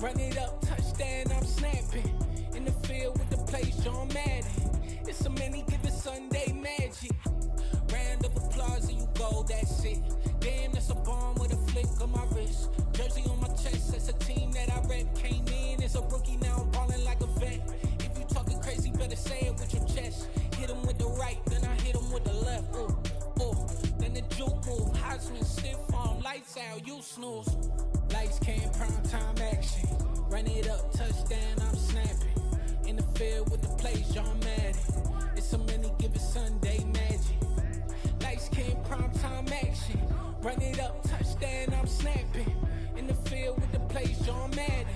Run it up, touchdown, I'm snapping. In the field with the plays, John Madden. It's a many given Sunday magic. Round of applause and you go, that's it. Damn, that's a bomb with a flick on my wrist. Jersey on my chest, that's a team that I rep. Came in as a rookie, now I'm ballin' like a vet. If you talking crazy, better say it with your chest. Hit him with the right, then I hit him with the left. Ooh, ooh. Then the juke move, Heisman, stiff arm, lights out, you snooze. Lights came, prime time action. Run it up, touchdown, I'm snapping. In the field with the plays, John Madden. It's a many given Sunday magic. Lights came, prime time action. Run it up, touchdown, I'm snapping. In the field with the plays, John Madden.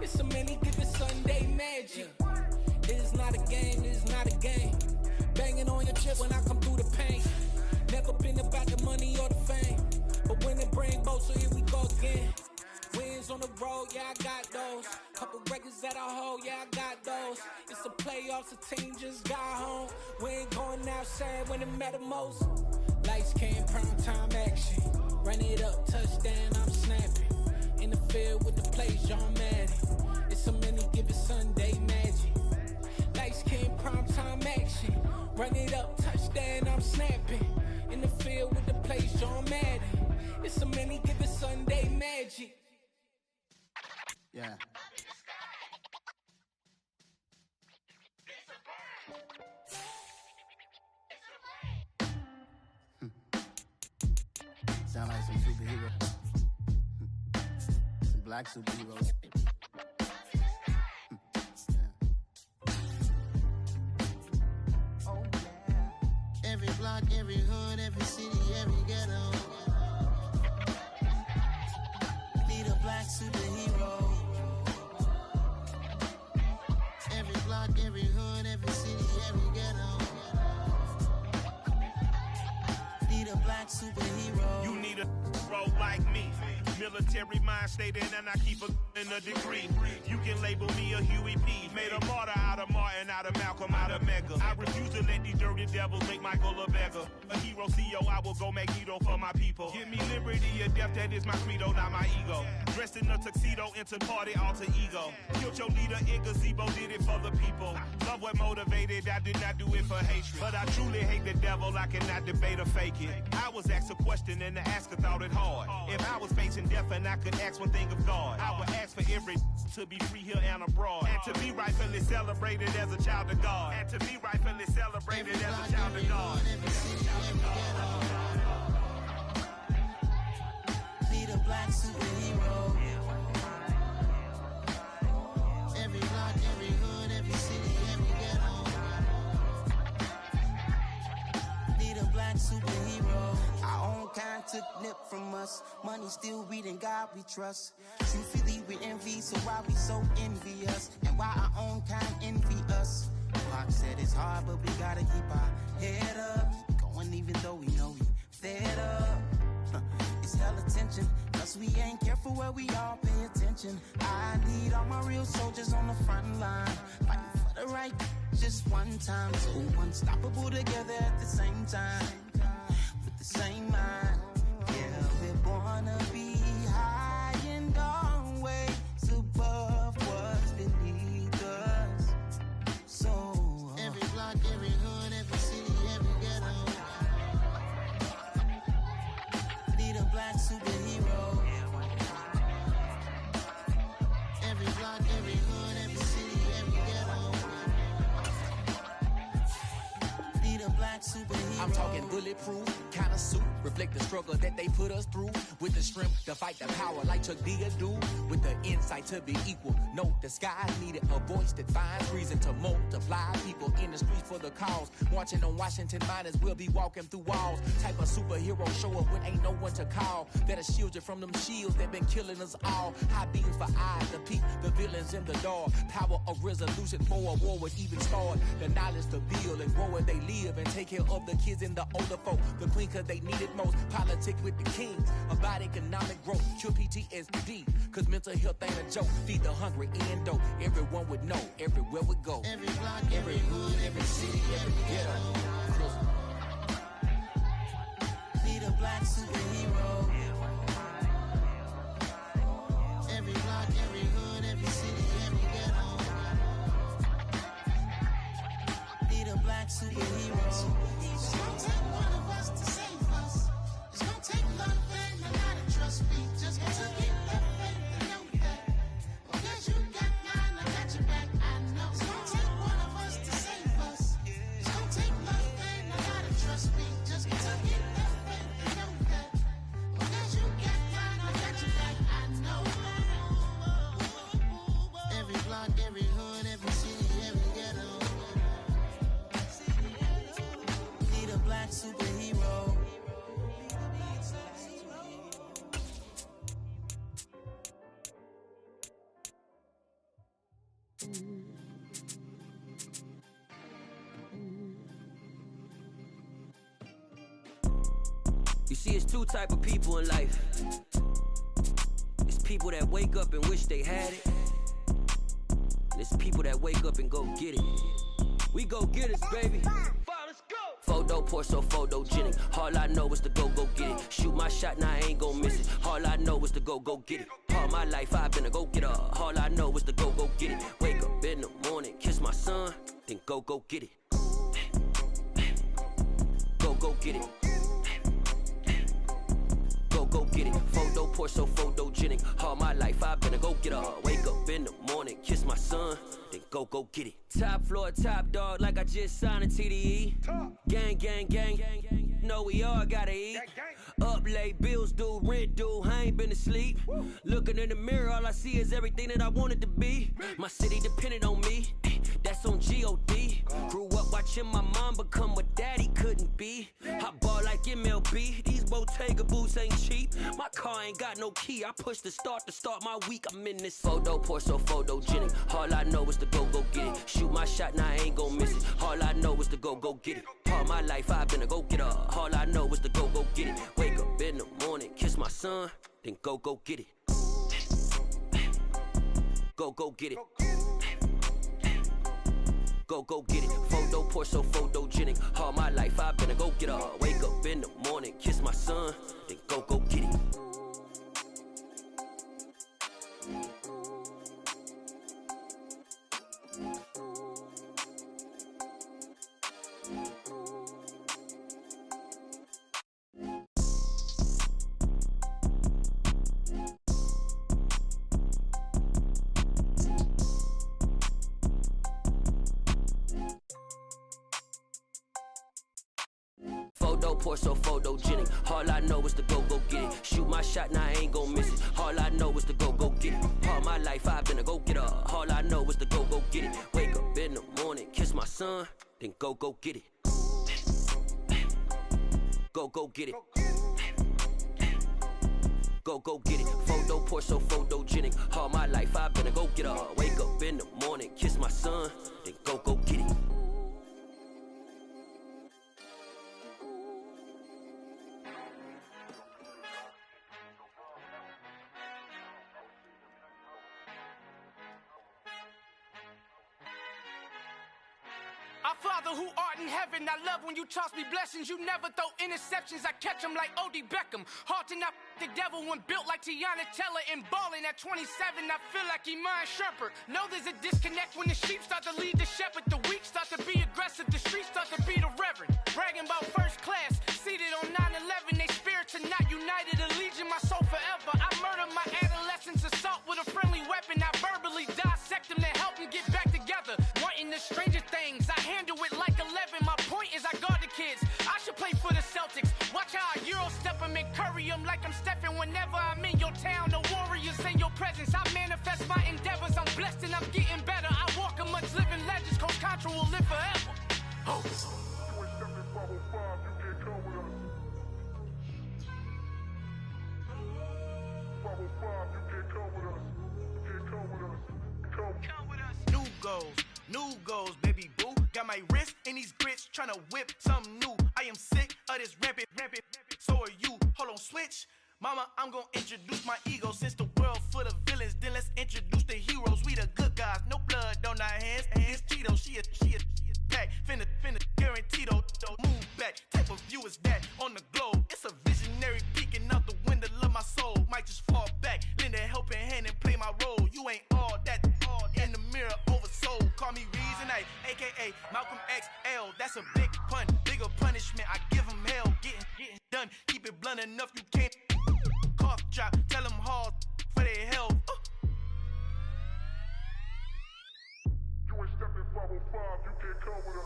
It's a many given Sunday magic. It is not a game, it is not a game. Banging on your chip when I come through the pain. Never been about the money or the fame. But when it bring both, so here we go again. Wins on the road, yeah, I got those. Couple records that I hold, yeah, I got those. It's the playoffs, the team just got home. We ain't going outside when it matter most. Lights came, prime time action. Run it up, touchdown, I'm snapping. In the field with the plays, John Madden. It's a many given Sunday magic. Lights came, prime time action. Run it up, touchdown, I'm snapping. In the field with the plays, John Madden. It's a many given Sunday magic. Yeah. Sound like some superheroes. Some black superheroes. Oh, yeah. Every block, every hood, every city, every ghetto. Need a black superhero. Every block, every hood, every city, every ghetto. Need a black superhero. You need a bro like me. Military mind stated, and I keep in a degree. You can label me a Huey P. Made a martyr out of Martin, out of Malcolm, out of Mega. I refuse to let these dirty devils make Michael a beggar. A hero CEO, I will go Magneto for my people. Give me liberty or death, that is my credo, not my ego. Dressed in a tuxedo, into party alter ego. Killed your leader in gazebo, did it for the people. Love what motivated, I did not do it for hatred. But I truly hate the devil, I cannot debate or fake it. I was asked a question and the asker thought it hard. If I was facing death and I could ask one thing of God, I would ask for every to be free here and abroad. And to be rightfully celebrated as a child of God. And to be rightfully celebrated as a child of God. Need a black superhero. Every block, every hood, every city, every ghetto. Need a black superhero. Our own kind took nip from us. Money still reading God we trust. Truthfully we envy, so why we so envious? And why our own kind envy us? Pac said it's hard, but we gotta keep our head up. Going even though we know we fed up. It's hell attention, cause we ain't careful where we all pay attention. I need all my real soldiers on the front line, fighting for the right just one time. So unstoppable together at the same time, with the same mind. Yeah, we're born to be high and always above what's beneath us. So every block, every hood, every city, every ghetto. Need a black superhero. Every block, every hood, every city, every ghetto. Need a black superhero. I'm talking bulletproof, kind of suit, reflect the struggle that they put us through. With the strength to fight the power like Chuck D do. With the insight to be equal. Note the skies needed a voice that finds reason to multiply. People in the streets for the cause. Marching on Washington miners will be walking through walls. Type of superhero show up when ain't no one to call. That'll shield you from them shields that been killing us all. High beams for eyes to peep the villains in the dark. Power of resolution for a war would even start. The knowledge to build and grow where they live and take care of the kids and the older folk. The queen cause they need it most. Politics with the kings. About economic growth. Cure PTSD. Cause mental health ain't a joke. Feed the hungry and dope. Everyone would know. Everywhere we go. Every block, every hood, every city, every ghetto. Need a black superhero. Every block, every hood, You see, it's two type of people in life. It's people that wake up and wish they had it. And it's people that wake up and go get it. We go get it, baby. Let's go. Photo pour so photogenic. All I know is to go get it. Shoot my shot, now I ain't gon' miss it. All I know is to go get it. All my life I've been a go-getter. All I know is to go get it. Wake up in the morning, kiss my son, then go get it. Go get it. Go get it. Photo pour so photogenic. All my life I've been a go-getter. Wake up in the morning, kiss my son, then go get it. Top floor, top dog, like I just signed a TDE. Gang, gang, gang. Know we all gotta eat. Up late, bills due, rent due, I ain't been asleep. Looking in the mirror, all I see is everything that I wanted to be. My city depended on me, that's on G.O.D. Grew up watching my mom become what daddy couldn't be. I ball like MLB, these Bottega boots ain't cheap. My car ain't got no key, I push the start to start my week. I'm in this photo pour so photogenic. All I know is to go get it. Shoot my shot, now I ain't gon' miss it. All I know is to go get it. All my life I've been a go-getter. All I know is to go get it. Wake up in the morning, kiss my son, then go get it. Go get it. Go get it. Photo pour so photogenic. All my life I've been a go-getter. Wake up in the morning, kiss my son, then go get it. Photo pour so photogenic. All I know is to go get it. Shoot my shot, now I ain't gon' miss it. All I know is to go get it. All my life I've been a go-getter. All I know is to go get it. Wake up in the morning, kiss my son, then go get it. Go get it. Go get it. Photo pour so photogenic. All my life I've been a go-getter. Wake up in the morning, kiss my son, then go get it. Our Father who art in heaven, I love when you toss me blessings. You never throw interceptions, I catch them like O.D. Beckham. Hard to not the devil when built like Tiana Teller and balling at 27. I feel like Iman Shumpert. Know there's a disconnect when the sheep start to lead the shepherd. The weak start to be aggressive, the streets start to be the reverend. Bragging about first class, seated on 9/11. They spirits are not united, a legion, my soul forever. I murder my adolescence, assault with a friendly weapon. I verbally dissect them to help them get back together. Wanting the stranger things, I handle it like 11. My point is I guard the kids. I should play for the Celtics. Watch how I Euro step them and curry them like I'm stepping. Whenever I'm in your town, the warriors in your presence. I manifest my endeavors. I'm blessed and I'm getting better. I walk amongst living legends. Coach Contra will live forever. Oh. New goals, baby boo. Got my wrist in these grits, tryna whip something new. I am sick of this rampant. So are you. Hold on, switch. Mama, I'm gonna introduce my ego. Since the world full of villains, then let's introduce the heroes. We the good guys, no blood on our hands. It's Tito, she a pack. Finna guarantee though. Move back. Type of view is that on the globe? It's a visionary peeking out the window of my soul. Might just fall back, lend a helping hand and play my role. You ain't all that in the mirror oversold. Call me Reason A, aka Malcolm XL. That's a big pun, bigger punishment. I give him hell, getting done. Keep it blunt enough, you can't cough drop. Tell them hard for their health.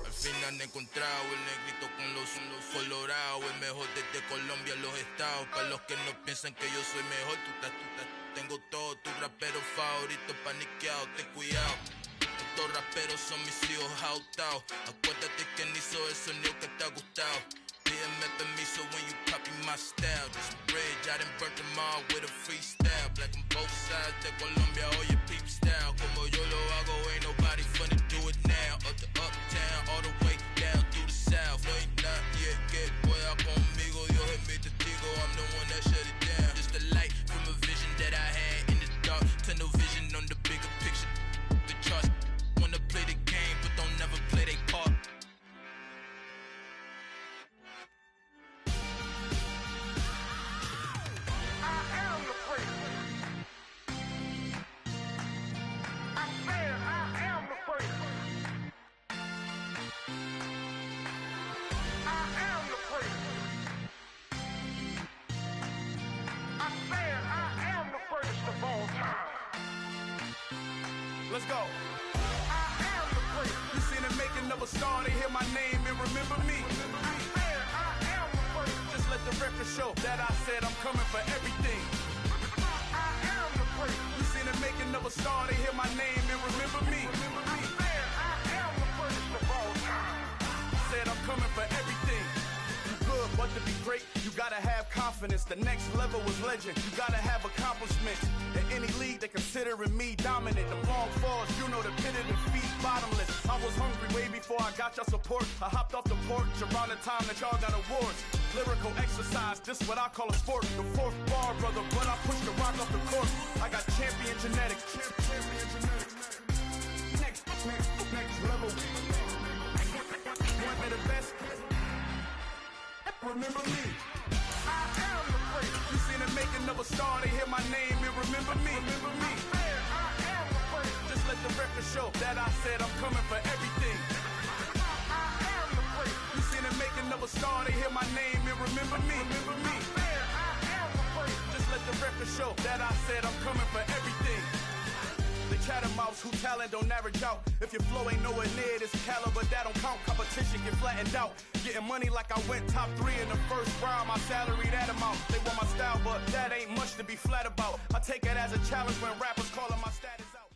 Al fin han encontrado el negrito con los colorados, el mejor desde Colombia, los estados. Para los que no piensan que yo soy mejor, tengo todos tus raperos favoritos paniqueados, ten cuidado. Estos raperos son mis hijos jautados. Acuérdate que ni hizo el sonido que te ha gustado. Pídeme permiso when you copy my style. This bridge, I done burnt them all with a freestyle. Black on both sides de Colombia, oye peep style. Como yo lo hago, ain't no Let's go. You seen the making of a star, they hear my name and remember me. Just let the record show that I said I'm coming for everything. You seen the making of a star, they hear my name and remember me. Said I'm coming for everything. You good, but to be great, you gotta have confidence. The next level was legend. You gotta have accomplishments. In any league, they considering me dominant. The long falls, you know the pit of defeat, bottomless. I was hungry way before I got your support. I hopped off the porch around the time that y'all got awards. Lyrical exercise, this what I call a sport. The fourth bar, brother, but I pushed the rock off the court. I got champion genetics. Next level. One of the best. Remember me. I am the great. You seen the making of a star, they hear my name and remember me. I am the great. Just let the record show that I said I'm coming for everything. I am the great. You seen the making of a star, they hear my name and remember me. I am the great. Just let the record show that I said I'm coming for everything. The chattermouths who talent don't average out. If your flow ain't nowhere near this caliber, that don't count. Competition get flattened out. Getting money like I went top 3 in the first round. My salary that amount. They want my style, but that ain't much to be flat about. I take it as a challenge when rappers calling my status out.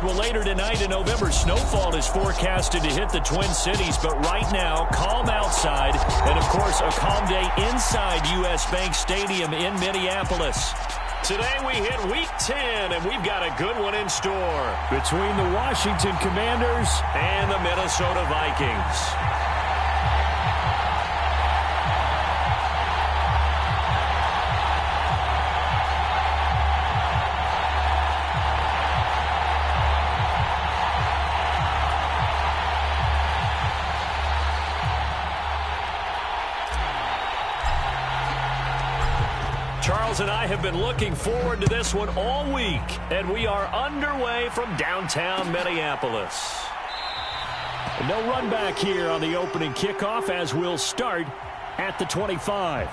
Well, later tonight in November, snowfall is forecasted to hit the Twin Cities, but right now, calm outside, and of course, a calm day inside U.S. Bank Stadium in Minneapolis. Today we hit Week 10, and we've got a good one in store. Between the Washington Commanders and the Minnesota Vikings. Charles and I have been looking forward to this one all week, and we are underway from downtown Minneapolis. No run back here on the opening kickoff as we'll start at the 25.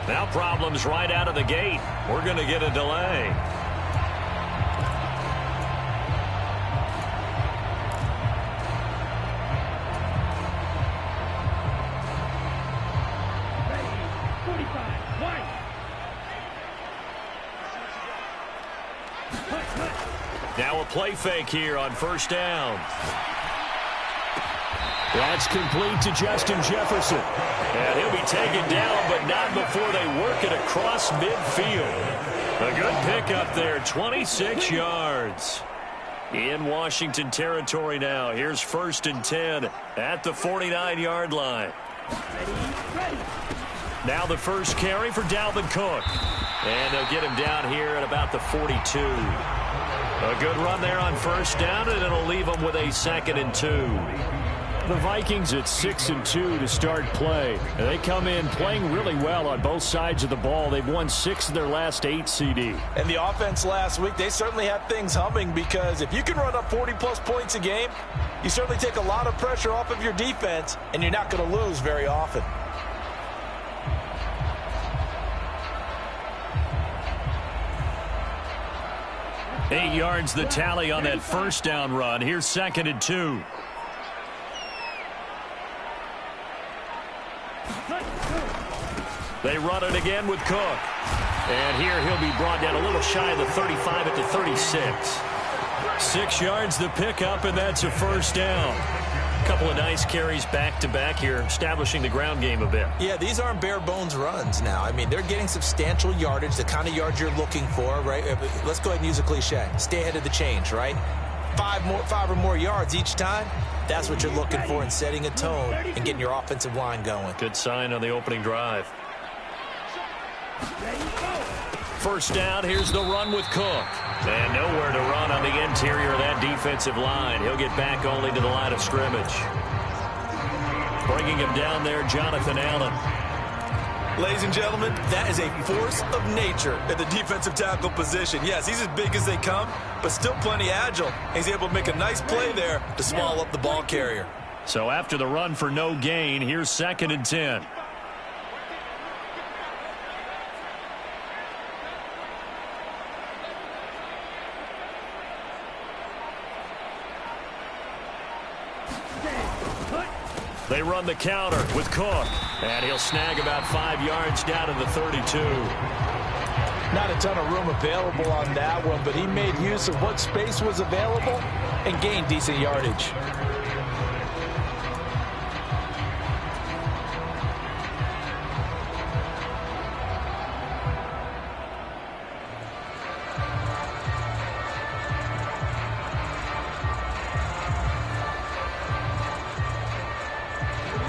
Now problems right out of the gate. We're going to get a delay. Now a play fake here on first down. That's complete to Justin Jefferson. And he'll be taken down, but not before they work it across midfield. A good pickup there, 26 yards. In Washington territory now. Here's 1st and 10 at the 49-yard line. Now the first carry for Dalvin Cook. And they'll get him down here at about the 42. A good run there on first down, and it'll leave them with a 2nd and 2. The Vikings at 6-2 to start play. And they come in playing really well on both sides of the ball. They've won 6 of their last 8 CD. And the offense last week, they certainly had things humming, because if you can run up 40-plus points a game, you certainly take a lot of pressure off of your defense, and you're not going to lose very often. Eight yards the tally on that first down run. Here's 2nd and 2. They run it again with Cook. And here he'll be brought down a little shy of the 35 at the 36. 6 yards the pickup, and that's a first down. A couple of nice carries back-to-back here, establishing the ground game a bit. Yeah, these aren't bare-bones runs now. I mean, they're getting substantial yardage, the kind of yards you're looking for, right? Let's go ahead and use a cliche. Stay ahead of the change, right? 5 or more yards each time. That's what you're looking for in setting a tone and getting your offensive line going. Good sign on the opening drive. First down, here's the run with Cook. And nowhere to run on the interior of that defensive line. He'll get back only to the line of scrimmage. Bringing him down there, Jonathan Allen. Ladies and gentlemen, that is a force of nature at the defensive tackle position. Yes, he's as big as they come, but still plenty agile. He's able to make a nice play there to small up the ball carrier. So after the run for no gain, here's 2nd and 10. They run the counter with Cook, and he'll snag about 5 yards down to the 32. Not a ton of room available on that one, but he made use of what space was available and gained decent yardage.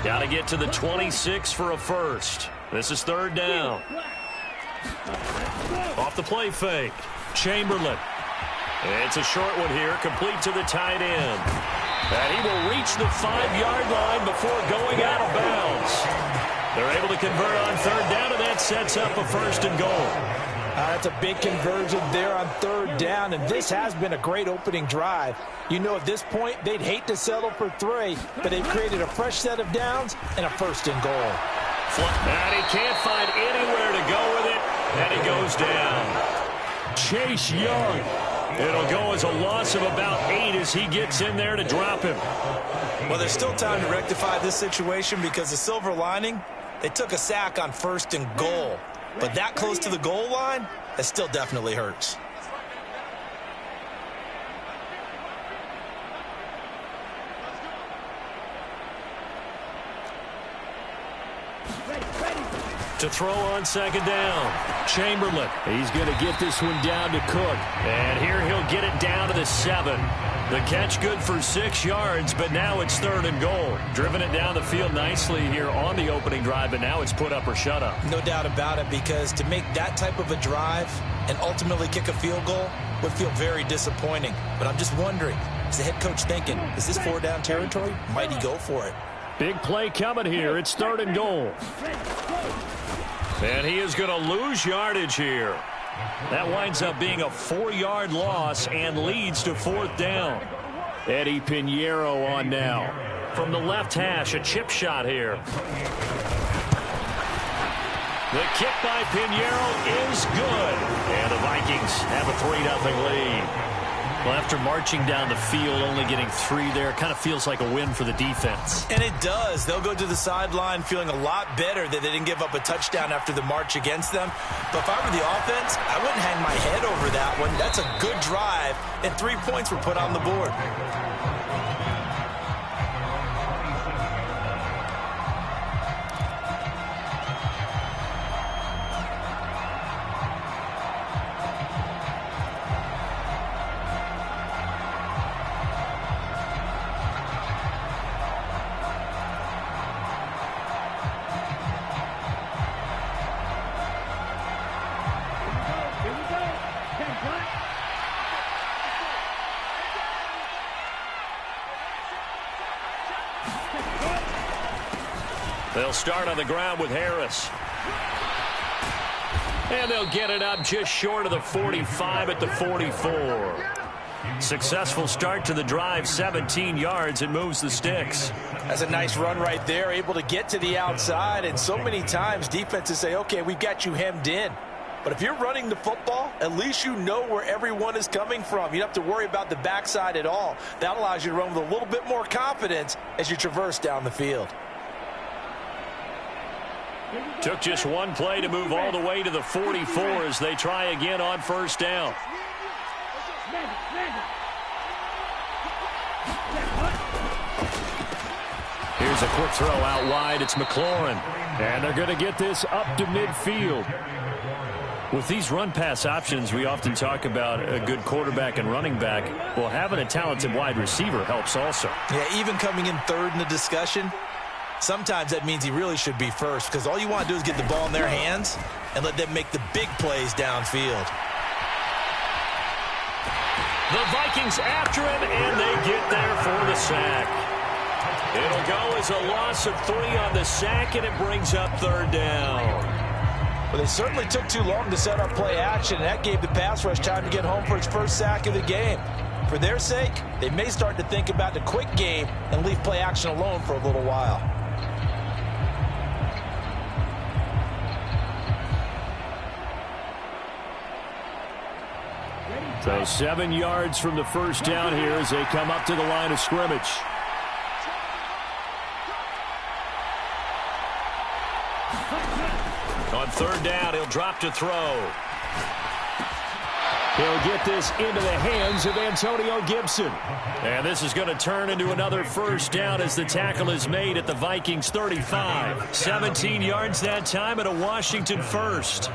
Got to get to the 26 for a first. This is 3rd down. Off the play fake. Chamberlain. It's a short one here, complete to the tight end. And he will reach the 5-yard line before going out of bounds. They're able to convert on 3rd down, and that sets up a 1st and goal. That's a big conversion there on 3rd down, and this has been a great opening drive. You know, at this point, they'd hate to settle for 3, but they've created a fresh set of downs and a 1st and goal. And he can't find anywhere to go with it, and he goes down. Chase Young. It'll go as a loss of about 8 as he gets in there to drop him. Well, there's still time to rectify this situation, because the silver lining, they took a sack on 1st and goal. But that close to the goal line, that still definitely hurts. To throw on 2nd down. Chamberlain. He's going to get this one down to Cook. And here he'll get it down to the 7. The catch good for 6 yards, but now it's 3rd and goal. Driven it down the field nicely here on the opening drive, but now it's put up or shut up. No doubt about it, because to make that type of a drive and ultimately kick a field goal would feel very disappointing. But I'm just wondering, is the head coach thinking, is this 4-down territory? Might he go for it? Big play coming here. It's 3rd and goal. And he is going to lose yardage here. That winds up being a 4-yard loss and leads to 4th down. Eddie Pinheiro on now. From the left hash, a chip shot here. The kick by Pinheiro is good. And the Vikings have a 3-0 lead. Well, after marching down the field, only getting 3 there, kind of feels like a win for the defense. And it does. They'll go to the sideline feeling a lot better that they didn't give up a touchdown after the march against them. But if I were the offense, I wouldn't hang my head over that one. That's a good drive, and 3 points were put on the board. They'll start on the ground with Harris. And they'll get it up just short of the 45 at the 44. Successful start to the drive, 17 yards, and moves the sticks. That's a nice run right there, able to get to the outside. And so many times defenses say, okay, we've got you hemmed in. But if you're running the football, at least you know where everyone is coming from. You don't have to worry about the backside at all. That allows you to run with a little bit more confidence as you traverse down the field. Took just one play to move all the way to the 44 as they try again on first down. Here's a quick throw out wide. It's McLaurin. And they're going to get this up to midfield. With these run-pass options, we often talk about a good quarterback and running back. Well, having a talented wide receiver helps also. Yeah, even coming in third in the discussion, sometimes that means he really should be first because all you want to do is get the ball in their hands and let them make the big plays downfield. The Vikings after him, and they get there for the sack. It'll go as a loss of 3 on the sack, and it brings up third down. Well, they certainly took too long to set up play action, and that gave the pass rush time to get home for its first sack of the game. For their sake, they may start to think about the quick game and leave play action alone for a little while. So 7 yards from the first down here as they come up to the line of scrimmage. On third down, he'll drop to throw. He'll get this into the hands of Antonio Gibson. And this is going to turn into another first down as the tackle is made at the Vikings 35. 17 yards that time and a Washington first.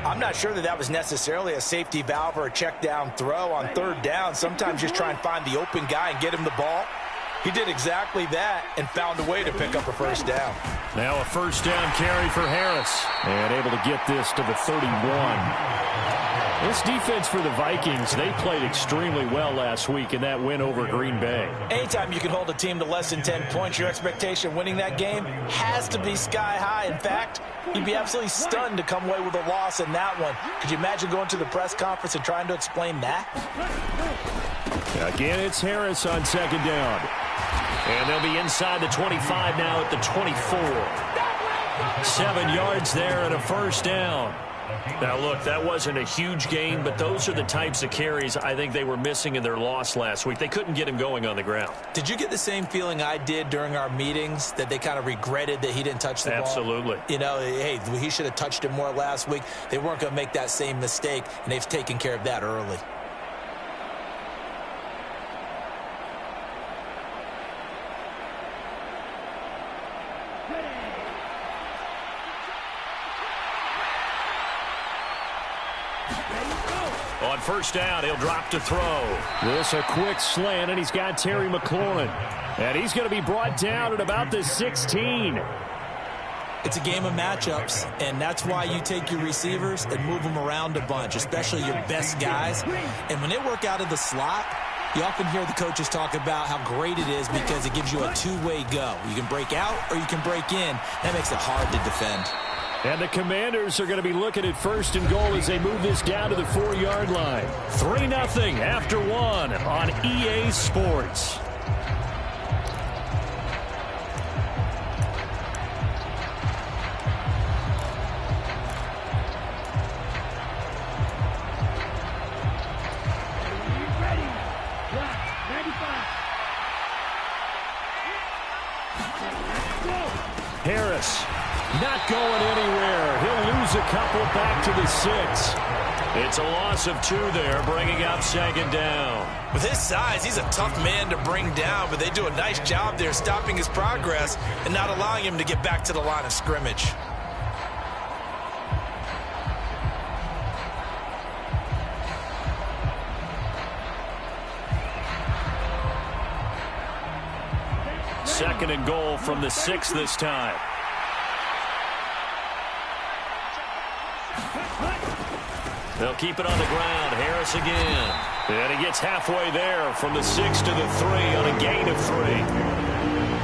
I'm not sure that was necessarily a safety valve or a check down throw on third down. Sometimes just try and find the open guy and get him the ball. He did exactly that and found a way to pick up a first down. Now a first down carry for Harris. And able to get this to the 31. This defense for the Vikings, they played extremely well last week in that win over Green Bay. Anytime you can hold a team to less than 10 points, your expectation of winning that game has to be sky high. In fact, you'd be absolutely stunned to come away with a loss in that one. Could you imagine going to the press conference and trying to explain that? Again, it's Harris on second down. And they'll be inside the 25 now at the 24. 7 yards there and a first down. Now, look, that wasn't a huge gain, but those are the types of carries I think they were missing in their loss last week. They couldn't get him going on the ground. Did you get the same feeling I did during our meetings, that they kind of regretted that he didn't touch the ball? Absolutely. You know, hey, he should have touched it more last week. They weren't going to make that same mistake, and they've taken care of that early. On first down, he'll drop to throw. This a quick slant, and he's got Terry McLaurin. And he's going to be brought down at about the 16. It's a game of matchups, and that's why you take your receivers and move them around a bunch, especially your best guys. And when they work out of the slot, you often hear the coaches talk about how great it is because it gives you a two-way go. You can break out or you can break in. That makes it hard to defend. And the Commanders are going to be looking at first and goal as they move this down to the 4-yard line. 3-0 after one on EA Sports. Harris. Not going anywhere. He'll lose a couple back to the 6. It's a loss of 2 there, bringing up second down. With his size, he's a tough man to bring down, but they do a nice job there stopping his progress and not allowing him to get back to the line of scrimmage. Second and goal from the 6 this time. They'll keep it on the ground. Harris again. And he gets halfway there from the 6 to the 3 on a gain of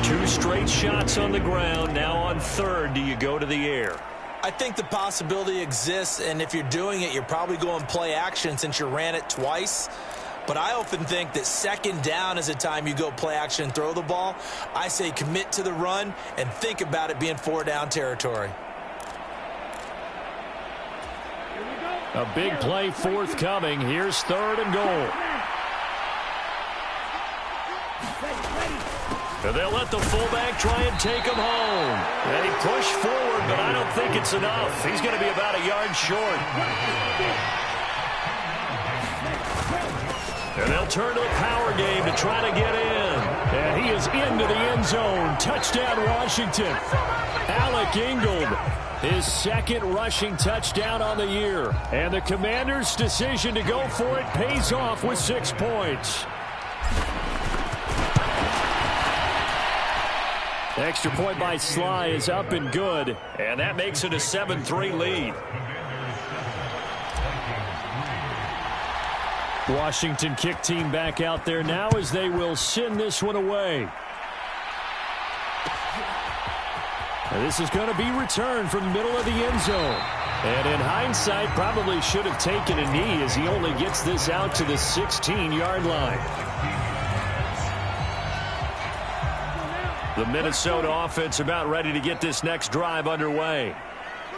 3. 2 straight shots on the ground. Now on third, do you go to the air? I think the possibility exists, and if you're doing it, you're probably going play action since you ran it twice. But I often think that second down is a time you go play action and throw the ball. I say commit to the run and think about it being 4-down territory. A big play forthcoming. Here's third and goal. And they'll let the fullback try and take him home. And he pushed forward, but I don't think it's enough. He's going to be about a yard short. And they'll turn to the power game to try to get in. And he is into the end zone. Touchdown, Washington. Alec Ingold, his second rushing touchdown on the year. And the Commanders' decision to go for it pays off with 6 points. Extra point by Sly is up and good. And that makes it a 7-3 lead. Washington kick team back out there now as they will send this one away. And this is going to be returned from the middle of the end zone. And in hindsight, probably should have taken a knee as he only gets this out to the 16-yard line. The Minnesota offense about ready to get this next drive underway.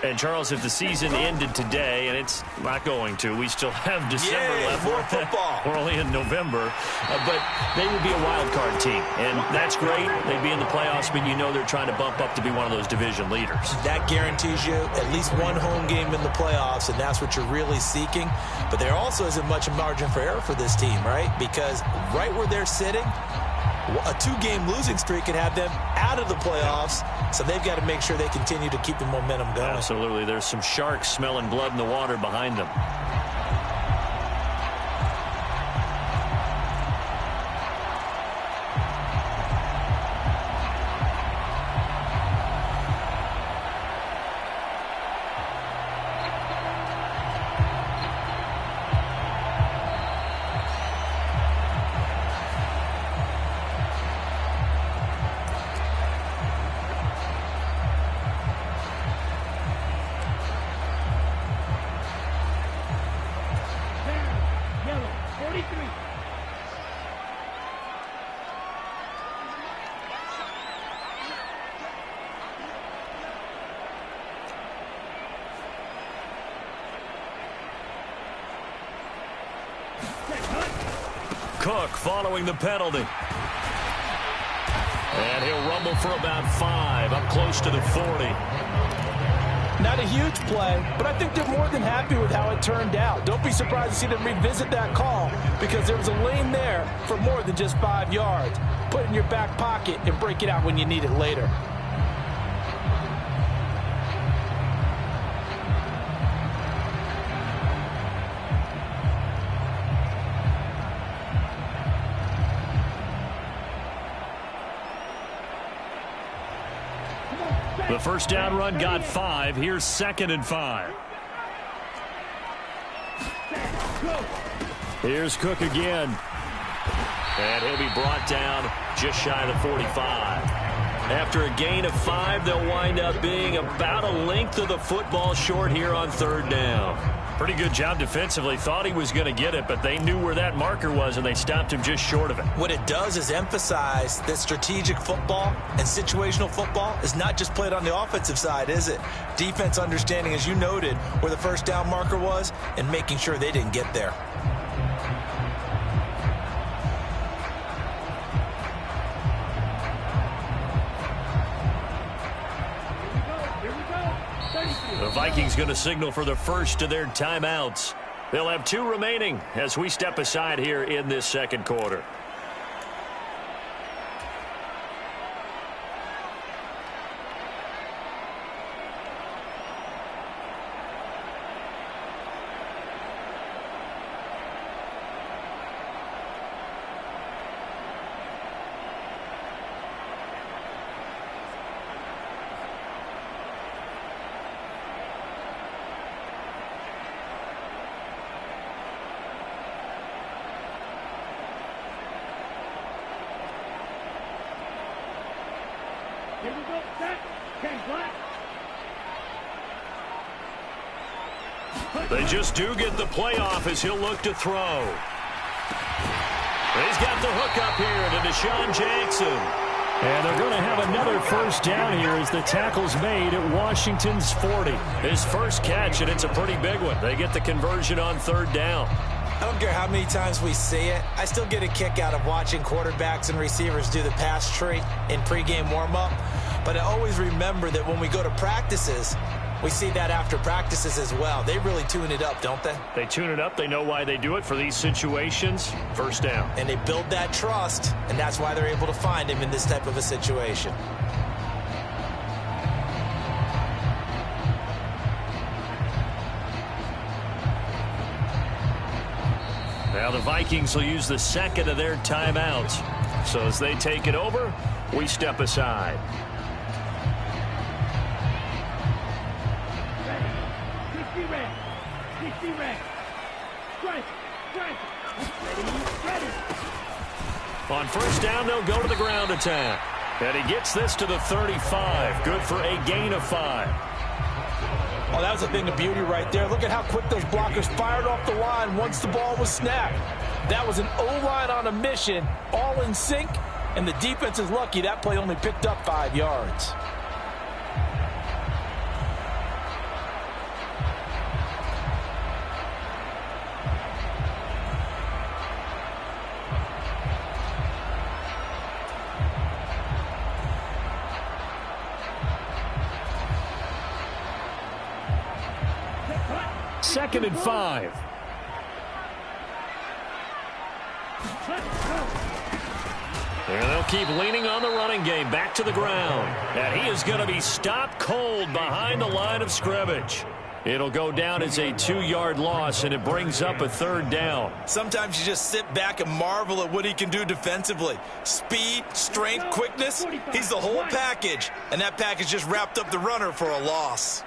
And, Charles, if the season ended today, and it's not going to, we still have December left. More football. We're only in November. But they would be a wild card team. And that's great. They'd be in the playoffs, but you know they're trying to bump up to be one of those division leaders. That guarantees you at least one home game in the playoffs, and that's what you're really seeking. But there also isn't much margin for error for this team, right? Because right where they're sitting, a 2-game losing streak can have them out of the playoffs, so they've got to make sure they continue to keep the momentum going. Absolutely. There's some sharks smelling blood in the water behind them. Cook following the penalty. And he'll rumble for about 5, up close to the 40. Not a huge play, but I think they're more than happy with how it turned out. Don't be surprised to see them revisit that call because there was a lane there for more than just 5 yards. Put it in your back pocket and break it out when you need it later. The first down run got 5. Here's 2nd and 5. Here's Cook again. And he'll be brought down just shy of the 45. After a gain of 5, they'll wind up being about a length of the football short here on 3rd down. Pretty good job defensively. Thought he was going to get it, but they knew where that marker was, and they stopped him just short of it. What it does is emphasize that strategic football and situational football is not just played on the offensive side, is it? Defense understanding, as you noted, where the first down marker was and making sure they didn't get there. Vikings going to signal for the first of their timeouts. They'll have 2 remaining as we step aside here in this second quarter. They just do get the playoff as he'll look to throw. He's got the hook up here to Deshaun Jackson. And they're going to have another first down here as the tackle's made at Washington's 40. His first catch, and it's a pretty big one. They get the conversion on 3rd down. I don't care how many times we see it. I still get a kick out of watching quarterbacks and receivers do the pass tree in pregame warm-up. But I always remember that when we go to practices, we see that after practices as well. They really tune it up, don't they? They tune it up. They know why they do it for these situations. First down. And they build that trust, and that's why they're able to find him in this type of a situation. Now the Vikings will use the second of their timeouts. So as they take it over, we step aside. On first down, they'll go to the ground attack. And he gets this to the 35. Good for a gain of 5. Oh, that was a thing of beauty right there. Look at how quick those blockers fired off the line once the ball was snapped. That was an O-line on a mission, all in sync, and the defense is lucky that play only picked up 5 yards. Second and 5. And they'll keep leaning on the running game back to the ground. And he is going to be stopped cold behind the line of scrimmage. It'll go down as a 2-yard loss, and it brings up a 3rd down. Sometimes you just sit back and marvel at what he can do defensively. Speed, strength, quickness, he's the whole package. And that package just wrapped up the runner for a loss.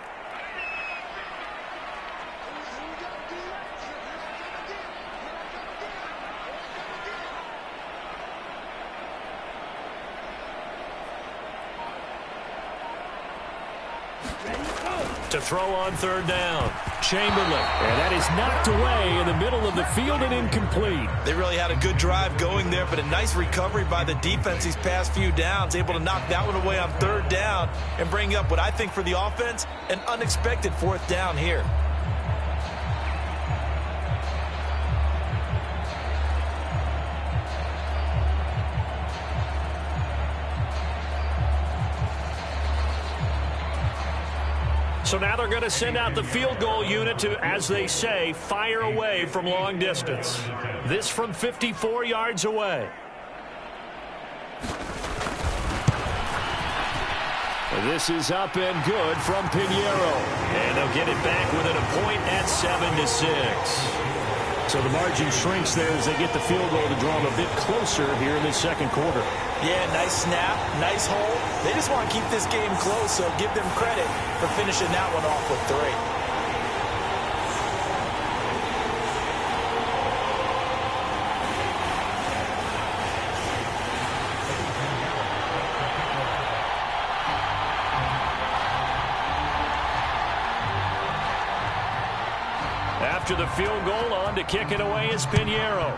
To throw on 3rd down. Chamberlain. And that is knocked away in the middle of the field and incomplete. They really had a good drive going there, but a nice recovery by the defense these past few downs, able to knock that one away on 3rd down and bring up what I think for the offense, an unexpected 4th down here. So now they're going to send out the field goal unit to, as they say, fire away from long distance. This from 54 yards away. This is up and good from Pinheiro. And they'll get it back within a point at 7-6. So the margin shrinks there as they get the field goal to draw them a bit closer here in this second quarter. Yeah, nice snap, nice hole. They just want to keep this game close, so give them credit for finishing that one off with 3. After the field goal, on to kick it away is Pinheiro.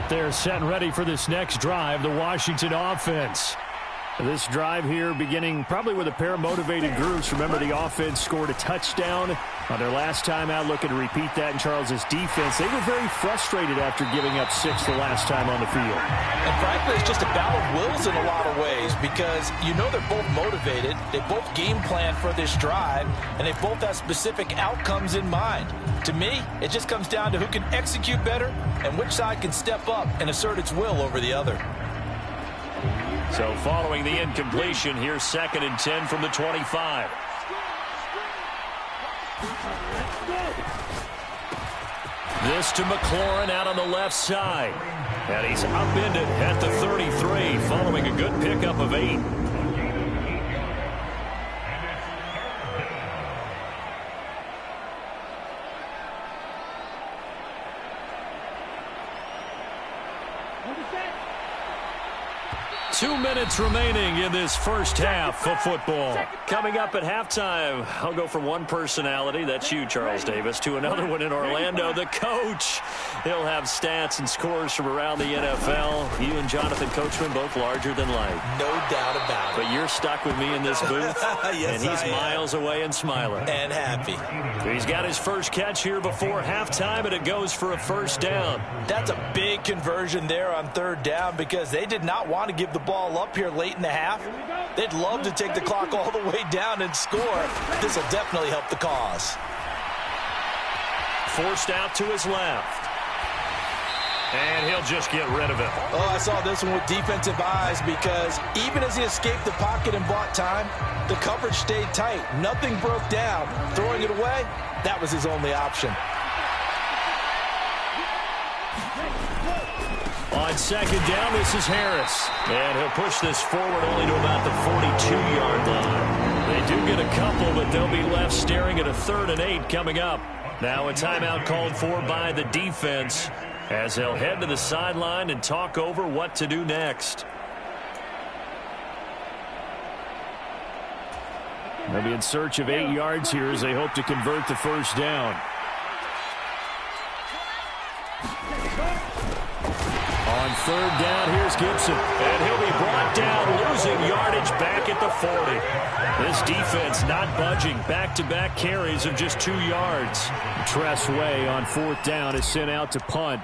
But they're set and ready for this next drive, the Washington offense. This drive here beginning probably with a pair of motivated groups. Remember, the offense scored a touchdown on their last time out, looking to repeat that in Charles's defense. They were very frustrated after giving up 6 the last time on the field. And frankly, it's just a battle of wills in a lot of ways because you know they're both motivated. They both game plan for this drive, and they both have specific outcomes in mind. To me, it just comes down to who can execute better and which side can step up and assert its will over the other. So following the incompletion, here's 2nd and 10 from the 25. This to McLaurin out on the left side. And he's upended at the 33 following a good pickup of 8. Two minutes remaining in this first half of football. Coming up at halftime, I'll go from one personality, that's you, Charles Davis, to another one in Orlando, the coach. He'll have stats and scores from around the NFL. You and Jonathan Coachman, both larger than life. No doubt about it. But you're stuck with me in this booth, yes, and he's miles away and smiling. And happy. He's got his first catch here before halftime, and it goes for a first down. That's a big conversion there on 3rd down because they did not want to give the ball up here late in the half. They'd love to take the clock all the way down and score. This will definitely help the cause. Forced out to his left. And he'll just get rid of it. Oh, I saw this one with defensive eyes because even as he escaped the pocket and bought time, the coverage stayed tight. Nothing broke down. Throwing it away, that was his only option. On 2nd down, this is Harris. And he'll push this forward only to about the 42-yard line. They do get a couple, but they'll be left staring at a 3rd and 8 coming up. Now a timeout called for by the defense as they'll head to the sideline and talk over what to do next. They'll be in search of 8 yards here as they hope to convert the first down. On 3rd down, here's Gibson. And he'll be brought down, losing yardage back at the 40. This defense not budging. Back-to-back carries of just 2 yards. Tress Way on 4th down is sent out to punt.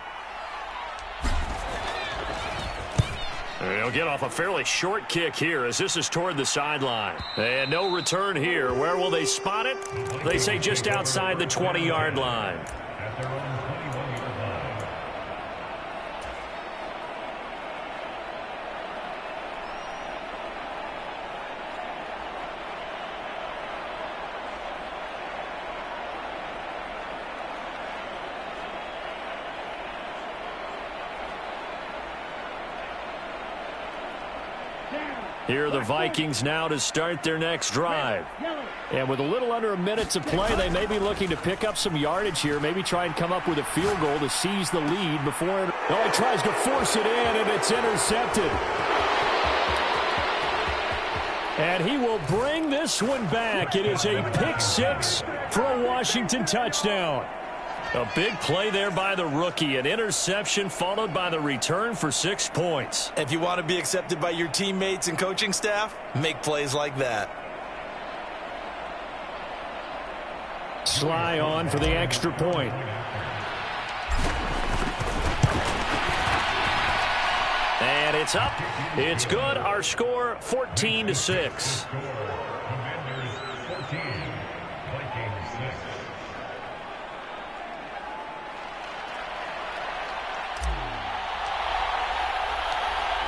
They'll get off a fairly short kick here as this is toward the sideline. And no return here. Where will they spot it? They say just outside the 20-yard line. Here are the Vikings now to start their next drive. And with a little under a minute to play, they may be looking to pick up some yardage here, maybe try and come up with a field goal to seize the lead before he tries to force it in, and it's intercepted. And he will bring this one back. It is a pick 6 for a Washington touchdown. A big play there by the rookie. An interception followed by the return for 6 points. If you want to be accepted by your teammates and coaching staff, make plays like that. Sly on for the extra point. And it's up. It's good. Our score 14-6.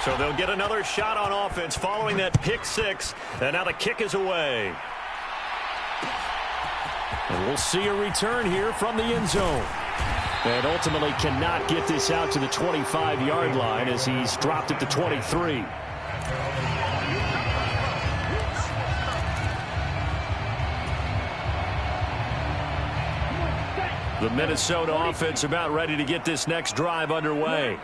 So they'll get another shot on offense following that pick 6. And now the kick is away. And we'll see a return here from the end zone. And ultimately cannot get this out to the 25-yard line as he's dropped at the 23. The Minnesota offense about ready to get this next drive underway.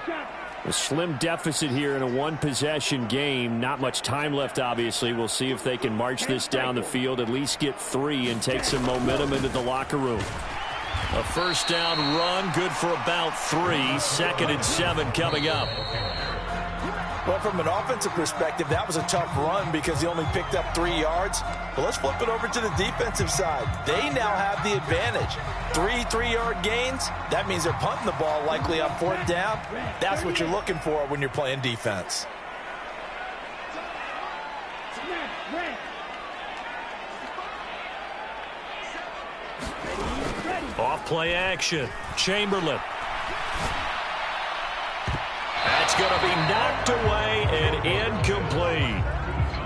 A slim deficit here in a one-possession game. Not much time left, obviously. We'll see if they can march this down the field, at least get 3 and take some momentum into the locker room. A first down run, good for about 3. 2nd and 7 coming up. Well, from an offensive perspective, that was a tough run because he only picked up 3 yards. But let's flip it over to the defensive side. They now have the advantage. 3 3-yard gains, that means they're punting the ball likely on 4th down. That's what you're looking for when you're playing defense. Off play action. Chamberlain. That's going to be knocked away and incomplete.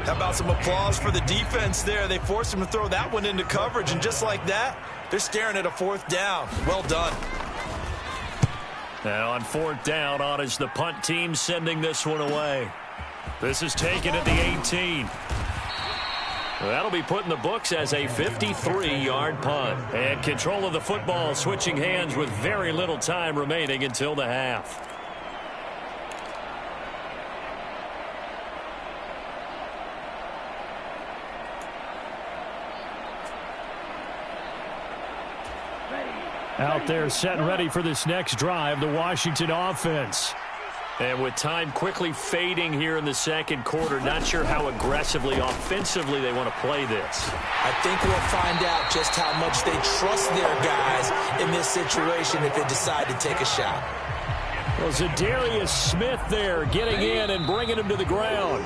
How about some applause for the defense there? They forced him to throw that one into coverage, and just like that, they're staring at a 4th down. Well done. Now on 4th down, on is the punt team sending this one away. This is taken at the 18. That'll be put in the books as a 53-yard punt. And control of the football switching hands with very little time remaining until the half. Out there set and ready for this next drive, the Washington offense. And with time quickly fading here in the 2nd quarter, not sure how aggressively, offensively they want to play this. I think we'll find out just how much they trust their guys in this situation if they decide to take a shot. Well, Zadarius Smith there getting in and bringing him to the ground.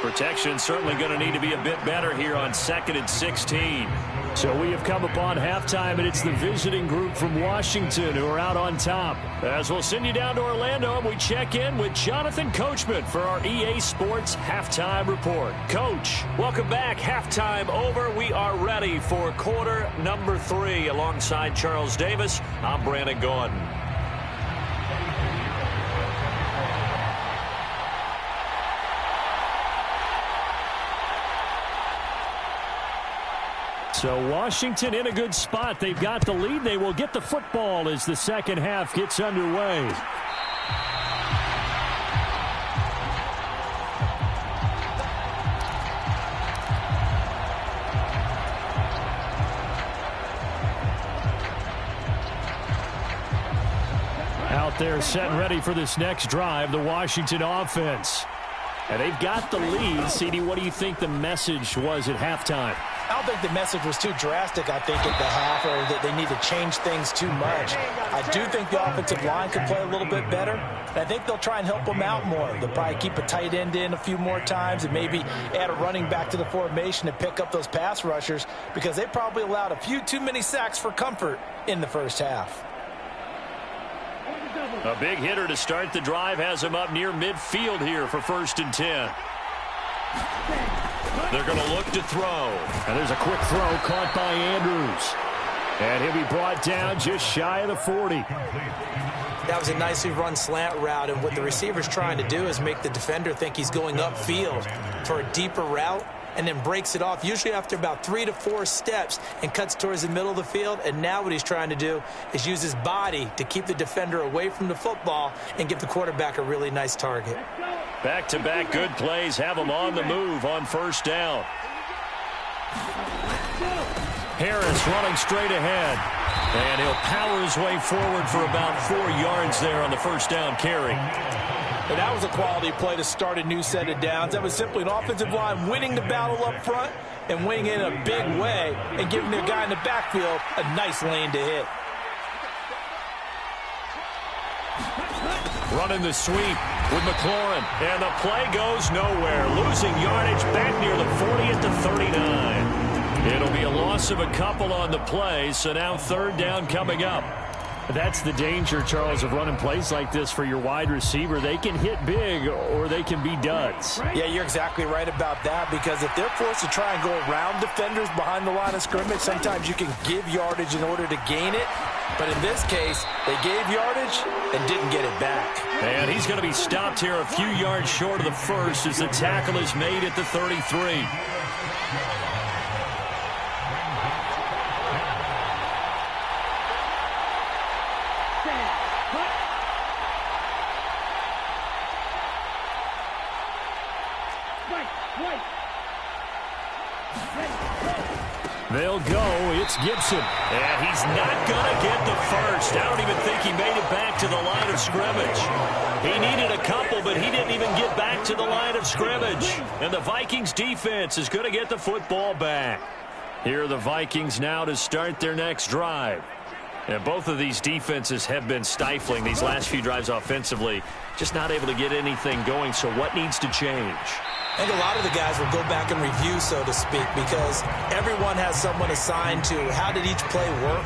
Protection certainly going to need to be a bit better here on 2nd and 16. So we have come upon halftime, and it's the visiting group from Washington who are out on top. As we'll send you down to Orlando, and we check in with Jonathan Coachman for our EA Sports Halftime Report. Coach, welcome back. Halftime over. We are ready for quarter number 3. Alongside Charles Davis, I'm Brandon Gordon. So Washington in a good spot. They've got the lead. They will get the football as the second half gets underway. Out there set and ready for this next drive, the Washington offense. And they've got the lead. CD, what do you think the message was at halftime? I don't think the message was too drastic, I think, at the half, or that they need to change things too much. I do think the offensive line could play a little bit better. And I think they'll try and help them out more. They'll probably keep a tight end in a few more times and maybe add a running back to the formation to pick up those pass rushers because they probably allowed a few too many sacks for comfort in the first half. A big hitter to start the drive has him up near midfield here for 1st and 10. They're going to look to throw. And there's a quick throw caught by Andrews. And he'll be brought down just shy of the 40. That was a nicely run slant route, and what the receiver's trying to do is make the defender think he's going upfield for a deeper route and then breaks it off, usually after about 3 to 4 steps, and cuts towards the middle of the field. And now what he's trying to do is use his body to keep the defender away from the football and give the quarterback a really nice target. Back-to-back good plays have him on the move on 1st down. Harris running straight ahead. And he'll power his way forward for about 4 yards there on the 1st down carry. And that was a quality play to start a new set of downs. That was simply an offensive line winning the battle up front and winning it in a big way and giving the guy in the backfield a nice lane to hit. Running the sweep with McLaurin. And the play goes nowhere. Losing yardage back near the 40 at the 39. It'll be a loss of a couple on the play, so now 3rd down coming up. That's the danger, Charles, of running plays like this for your wide receiver. They can hit big or they can be duds. Yeah, you're exactly right about that, because if they're forced to try and go around defenders behind the line of scrimmage, sometimes you can give yardage in order to gain it. But in this case, they gave yardage and didn't get it back. And he's going to be stopped here a few yards short of the first as the tackle is made at the 33. They'll go. It's Gibson. And he's not going to get the first. I don't even think he made it back to the line of scrimmage. He needed a couple, but he didn't even get back to the line of scrimmage. And the Vikings defense is going to get the football back. Here are the Vikings now to start their next drive. And both of these defenses have been stifling these last few drives offensively. Just not able to get anything going. So what needs to change? I think a lot of the guys will go back and review, so to speak, because everyone has someone assigned to how did each play work.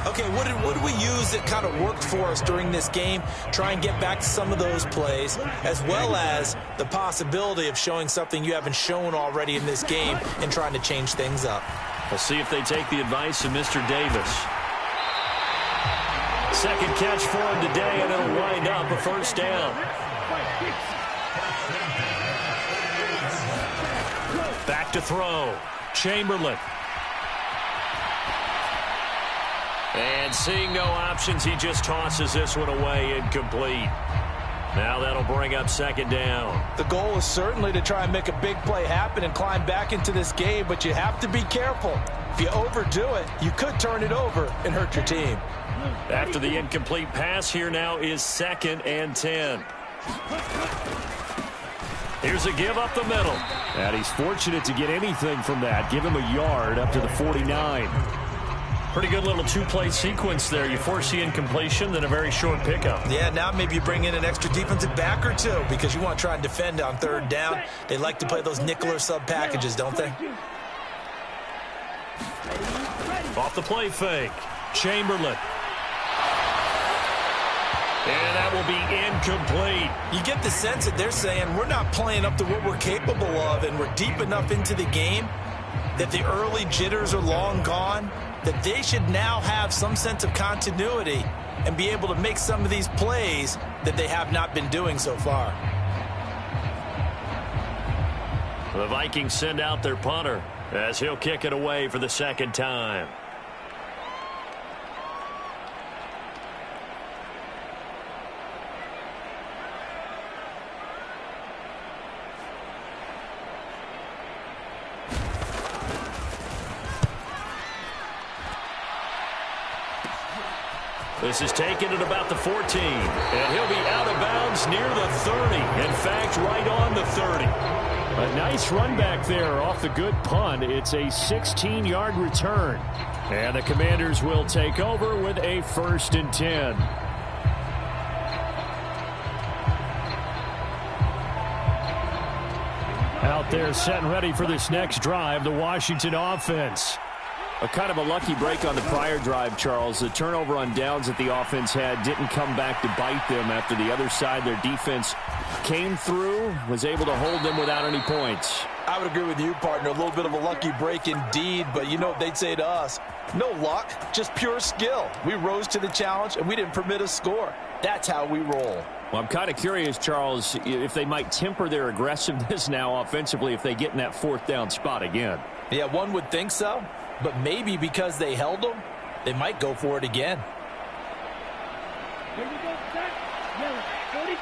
Okay, what did we use that kind of worked for us during this game? Try and get back to some of those plays, as well as the possibility of showing something you haven't shown already in this game and trying to change things up. We'll see if they take the advice of Mr. Davis. Second catch for him today, and it'll wind up a first down. Back to throw. Chamberlain. And seeing no options, he just tosses this one away, incomplete. Now that'll bring up second down. The goal is certainly to try and make a big play happen and climb back into this game, but you have to be careful. If you overdo it, you could turn it over and hurt your team. After the incomplete pass, here now is 2nd and 10. Here's a give up the middle. And he's fortunate to get anything from that. Give him a yard up to the 49. Pretty good little two-play sequence there. You force the incompletion, then a very short pickup. Yeah, now maybe you bring in an extra defensive back or two because you want to try and defend on 3rd down. They like to play those nickel or sub packages, don't they? Off the play fake. Chamberlain. And that will be incomplete. You get the sense that they're saying we're not playing up to what we're capable of, and we're deep enough into the game that the early jitters are long gone, that they should now have some sense of continuity and be able to make some of these plays that they have not been doing so far. The Vikings send out their punter as he'll kick it away for the 2nd time. This is taken at about the 14, and he'll be out of bounds near the 30. In fact, right on the 30. A nice run back there off the good punt. It's a 16-yard return. And the Commanders will take over with a 1st and 10. Out there set and ready for this next drive, the Washington offense. A kind of a lucky break on the prior drive, Charles. The turnover on downs that the offense had didn't come back to bite them after the other side. Their defense came through, was able to hold them without any points. I would agree with you, partner. A little bit of a lucky break indeed, but you know what they'd say to us? No luck, just pure skill. We rose to the challenge, and we didn't permit a score. That's how we roll. Well, I'm kind of curious, Charles, if they might temper their aggressiveness now offensively if they get in that 4th down spot again. Yeah, one would think so. But maybe because they held them, they might go for it again. Here we go, set, yellow, 43.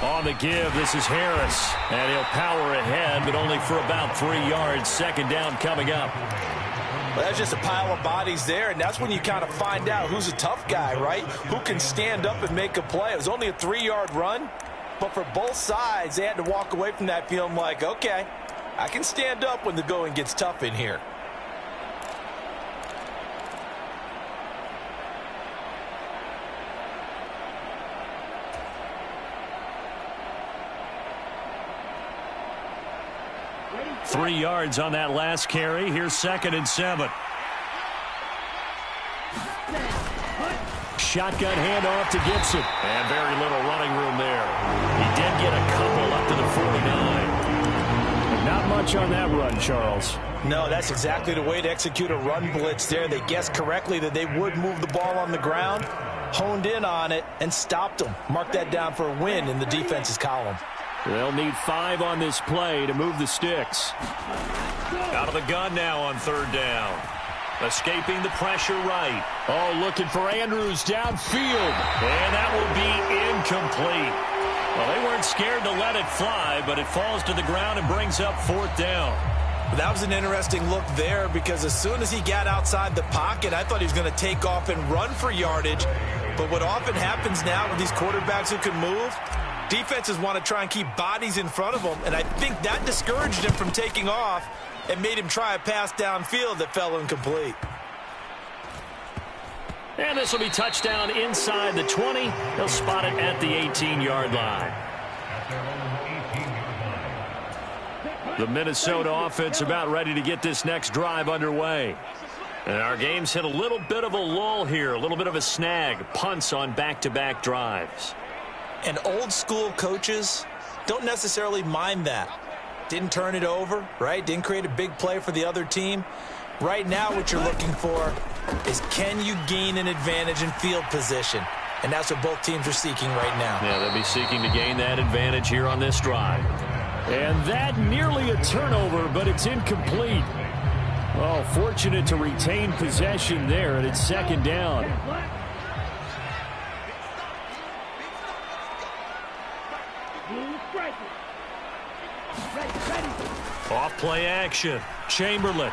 On the give, this is Harris. And he'll power ahead, but only for about 3 yards. 2nd down coming up. Well, that's just a pile of bodies there, and that's when you kind of find out who's a tough guy, right? Who can stand up and make a play. It was only a 3-yard run. But for both sides, they had to walk away from that feeling like, okay, I can stand up when the going gets tough in here. Ready? 3 yards on that last carry. Here's 2nd and 7. Shotgun handoff to Gibson. And very little running room there. He did get a couple up to the 49. Not much on that run, Charles. No, that's exactly the way to execute a run blitz there. They guessed correctly that they would move the ball on the ground, honed in on it, and stopped them. Mark that down for a win in the defense's column. They'll need 5 on this play to move the sticks. Out of the gun now on 3rd down. Escaping the pressure right. Oh, looking for Andrews downfield. And that will be incomplete. Well, they weren't scared to let it fly, but it falls to the ground and brings up 4th down. That was an interesting look there because as soon as he got outside the pocket, I thought he was going to take off and run for yardage. But what often happens now with these quarterbacks who can move, defenses want to try and keep bodies in front of them, and I think that discouraged him from taking off and made him try a pass downfield that fell incomplete. And this will be touchdown inside the 20. They'll spot it at the 18-yard line. The Minnesota offense about ready to get this next drive underway. And our game's hit a little bit of a lull here, a little bit of a snag. Punts on back-to-back drives. And old-school coaches don't necessarily mind that. Didn't turn it over, right? Didn't create a big play for the other team. Right now what you're looking for is can you gain an advantage in field position? And that's what both teams are seeking right now. Yeah, they'll be seeking to gain that advantage here on this drive. And that nearly a turnover, but it's incomplete. Oh, fortunate to retain possession there, and it's 2nd down. Off play action. Chamberlain.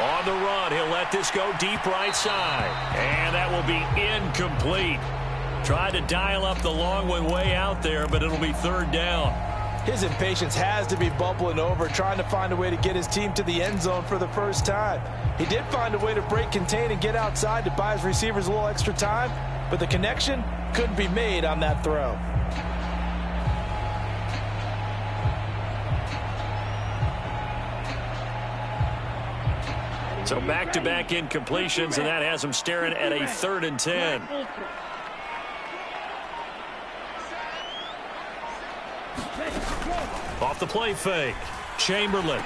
On the run, he'll let this go deep right side. And that will be incomplete. Tried to dial up the long one way out there, but it'll be 3rd down. His impatience has to be bubbling over, trying to find a way to get his team to the end zone for the first time. He did find a way to break contain and get outside to buy his receivers a little extra time, but the connection couldn't be made on that throw. So back-to-back incompletions, and that has him staring at a 3rd and 10. Off the play fake. Chamberlain.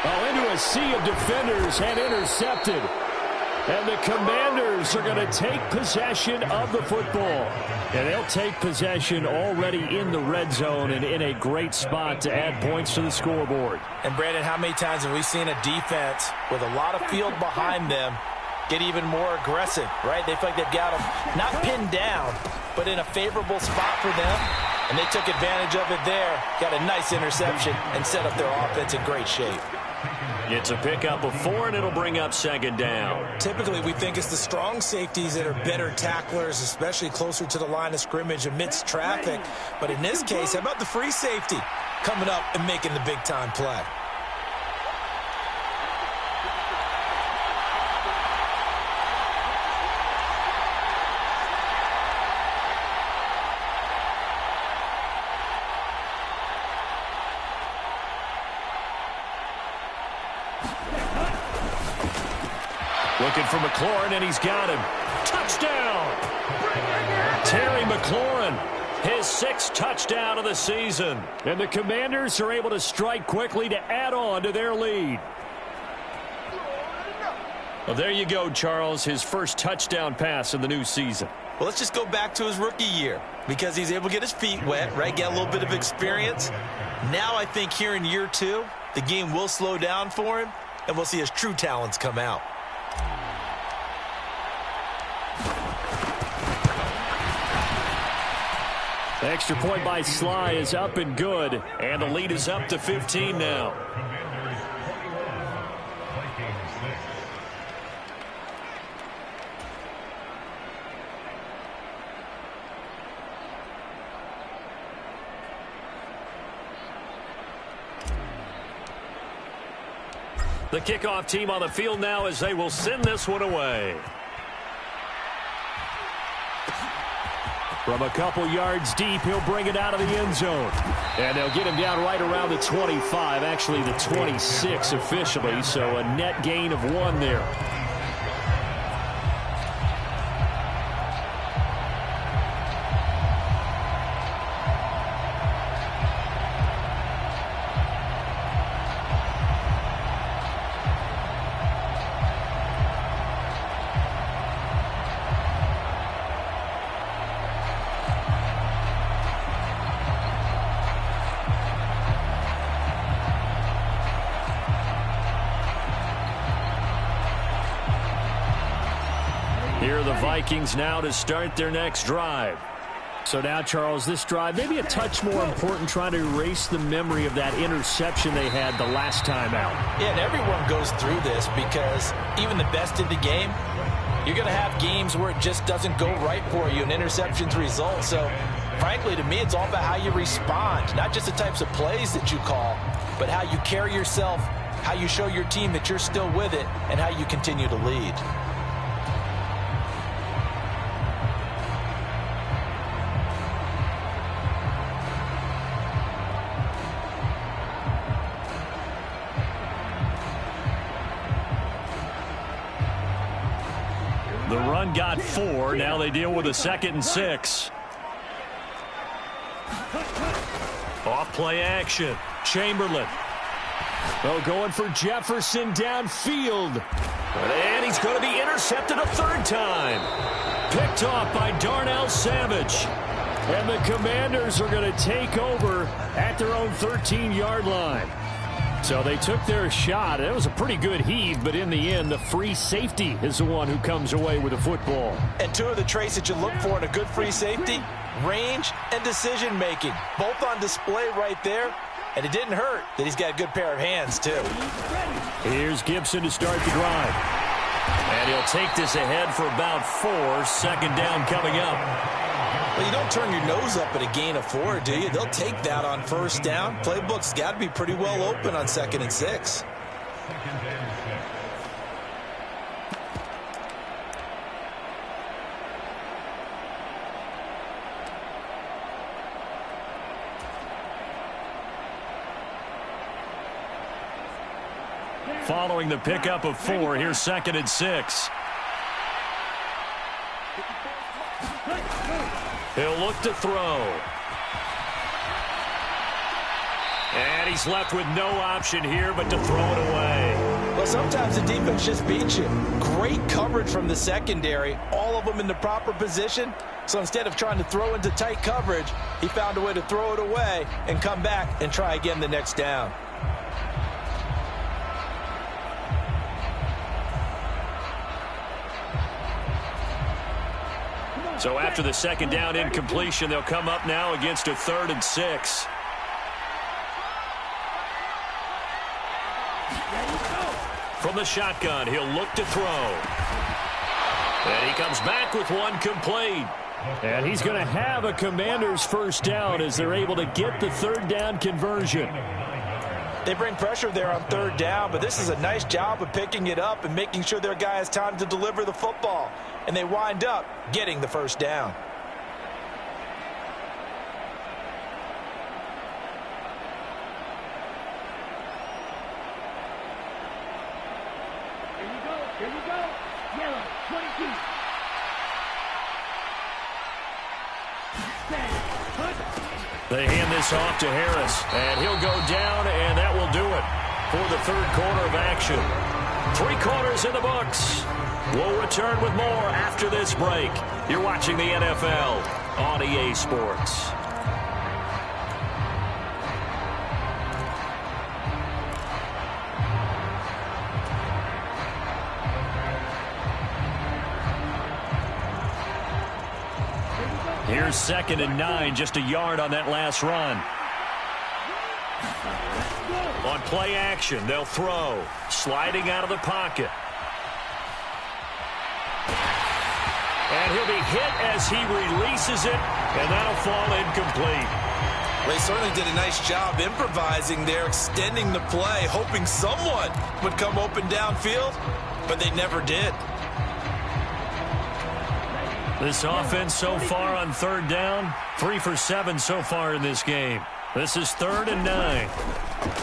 Oh, into a sea of defenders and intercepted. And the Commanders are going to take possession of the football. And they'll take possession already in the red zone and in a great spot to add points to the scoreboard. And, Brandon, how many times have we seen a defense with a lot of field behind them get even more aggressive, right? They feel like they've got them not pinned down, but in a favorable spot for them. And they took advantage of it there, got a nice interception, and set up their offense in great shape. It's a pickup of 4, and it'll bring up 2nd down. Typically, we think it's the strong safeties that are better tacklers, especially closer to the line of scrimmage amidst traffic. But in this case, how about the free safety coming up and making the big-time play? Looking for McLaurin, and he's got him. Touchdown! Terry McLaurin, his 6th touchdown of the season. And the Commanders are able to strike quickly to add on to their lead. Well, there you go, Charles, his first touchdown pass of the new season. Well, let's just go back to his rookie year because he's able to get his feet wet, right, get a little bit of experience. Now I think here in year 2, the game will slow down for him, and we'll see his true talents come out. The extra point by Sly is up and good, and the lead is up to 15 now. The kickoff team on the field now as they will send this one away. From a couple yards deep, he'll bring it out of the end zone. And they'll get him down right around the 25, actually the 26 officially, so a net gain of 1 there. Here are the Vikings now to start their next drive. So now, Charles, this drive, maybe a touch more important, trying to erase the memory of that interception they had the last time out. Yeah, and everyone goes through this because even the best in the game, you're going to have games where it just doesn't go right for you and interceptions result. So, frankly, to me, it's all about how you respond, not just the types of plays that you call, but how you carry yourself, how you show your team that you're still with it, and how you continue to lead. The run got 4. Now they deal with a 2nd and 6. Off play action. Chamberlain. Oh, going for Jefferson downfield. And he's going to be intercepted a 3rd time. Picked off by Darnell Savage. And the Commanders are going to take over at their own 13-yard line. So they took their shot. It was a pretty good heave, but in the end, the free safety is the one who comes away with the football. And two of the traits that you look for in a good free safety, range and decision-making. Both on display right there. And it didn't hurt that he's got a good pair of hands, too. Here's Gibson to start the drive. And he'll take this ahead for about 4. 2nd down coming up. Well, you don't turn your nose up at a gain of 4, do you? They'll take that on 1st down. Playbook's got to be pretty well open on 2nd and 6. Following the pickup of 4, here's 2nd and 6. He'll look to throw. And he's left with no option here but to throw it away. Well, sometimes the defense just beats you. Great coverage from the secondary, all of them in the proper position. So instead of trying to throw into tight coverage, he found a way to throw it away and come back and try again the next down. So after the 2nd down incompletion, they'll come up now against a 3rd and 6. From the shotgun, he'll look to throw. And he comes back with one complete. And he's going to have a Commanders 1st down as they're able to get the 3rd down conversion. They bring pressure there on 3rd down, but this is a nice job of picking it up and making sure their guy has time to deliver the football. And they wind up getting the 1st down. Here we go. Yellow, 22. They hand this off to Harris, and he'll go down, and that will do it for the 3rd quarter of action. 3 quarters in the books. We'll return with more after this break. You're watching the NFL on EA Sports. Here's 2nd and 9, just a yard on that last run. On play action, they'll throw. Sliding out of the pocket. And he'll be hit as he releases it, and that'll fall incomplete. Well, he certainly did a nice job improvising there, extending the play, hoping someone would come open downfield, but they never did. This offense so far on 3rd down, 3 for 7 so far in this game. This is 3rd and 9.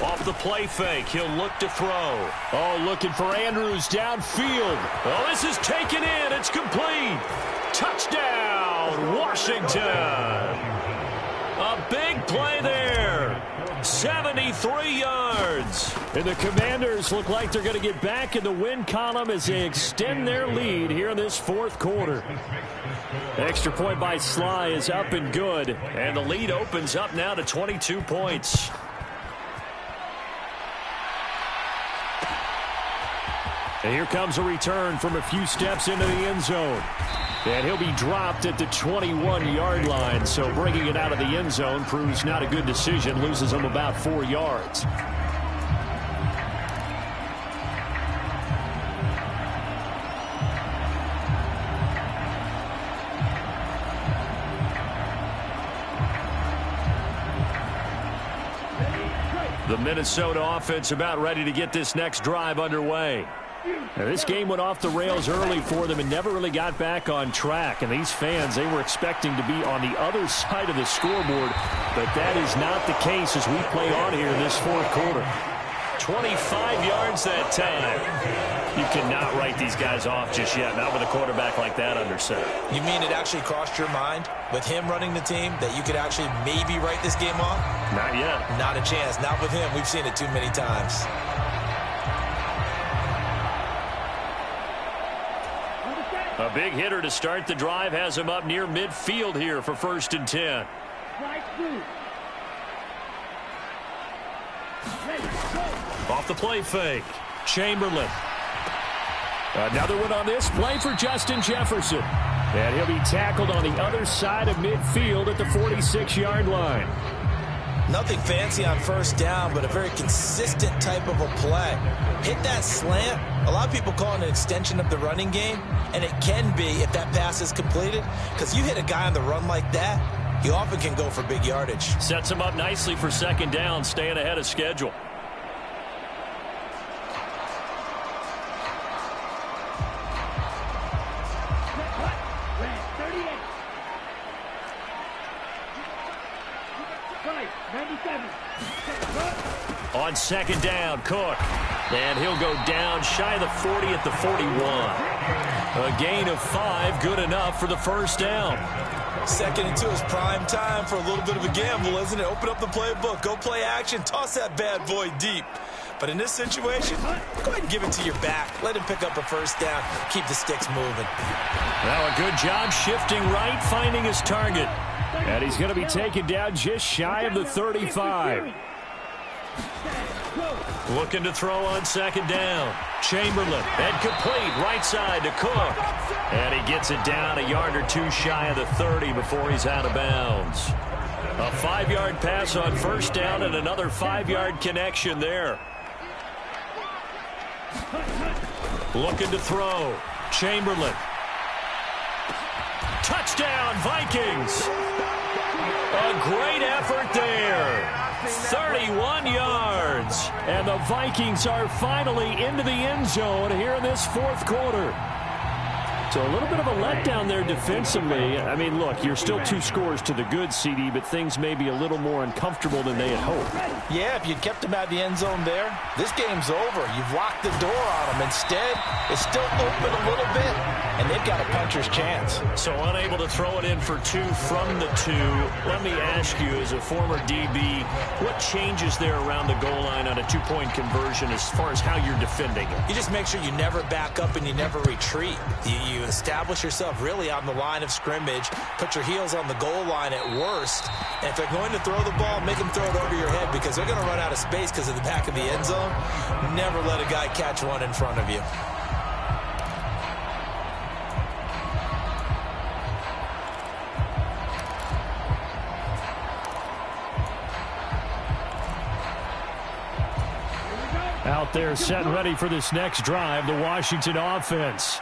Off the play fake, he'll look to throw. Oh, looking for Andrews downfield. Oh, this is taken in. It's complete. Touchdown, Washington. A big play there. 73 yards. And the Commanders look like they're going to get back in the win column as they extend their lead here in this 4th quarter. Extra point by Sly is up and good. And the lead opens up now to 22 points. And here comes a return from a few steps into the end zone. And he'll be dropped at the 21-yard line. So bringing it out of the end zone proves not a good decision. Loses him about 4 yards. The Minnesota offense about ready to get this next drive underway. Now, this game went off the rails early for them and never really got back on track. And these fans, they were expecting to be on the other side of the scoreboard, but that is not the case as we play on here in this fourth quarter. 25 yards that time. You cannot write these guys off just yet, not with a quarterback like that under center. You mean it actually crossed your mind with him running the team that you could actually maybe write this game off? Not yet. Not a chance. Not with him. We've seen it too many times. A big hitter to start the drive has him up near midfield here for 1st and 10. Off the play fake. Chamberlain. Another one on this play for Justin Jefferson. And he'll be tackled on the other side of midfield at the 46-yard line. Nothing fancy on 1st down, but a very consistent type of a play. Hit that slant. A lot of people call it an extension of the running game, and it can be if that pass is completed, because you hit a guy on the run like that, he often can go for big yardage. Sets him up nicely for 2nd down, staying ahead of schedule. On 2nd down, Cook. And he'll go down shy of the 40 at the 41. A gain of 5, good enough for the 1st down. 2nd and 2 is prime time for a little bit of a gamble, isn't it? Open up the playbook, go play action, toss that bad boy deep. But in this situation, go ahead and give it to your back. Let him pick up a 1st down. Keep the sticks moving. Now a good job shifting right, finding his target. And he's going to be taken down just shy of the 35. Looking to throw on 2nd down. Chamberlain, and complete, right side to Cook. And he gets it down a yard or 2 shy of the 30 before he's out of bounds. A 5-yard pass on 1st down and another 5-yard connection there. Looking to throw. Chamberlain. Touchdown, Vikings. A great effort there. 31 yards. And the Vikings are finally into the end zone here in this 4th quarter. So a little bit of a letdown there defensively. I mean, look, you're still 2 scores to the good, CD, but things may be a little more uncomfortable than they had hoped. Yeah, if you kept them at the end zone there, this game's over. You've locked the door on them. Instead, it's still open a little bit, and they've got a puncher's chance. So unable to throw it in for 2 from the 2. Let me ask you, as a former DB, what changes there around the goal line on a 2-point conversion as far as how you're defending it? You just make sure you never back up and you never retreat. You establish yourself really on the line of scrimmage, put your heels on the goal line at worst, and if they're going to throw the ball, make them throw it over your head because they're going to run out of space because of the back of the end zone. Never let a guy catch one in front of you. Out there set and ready for this next drive, the Washington offense.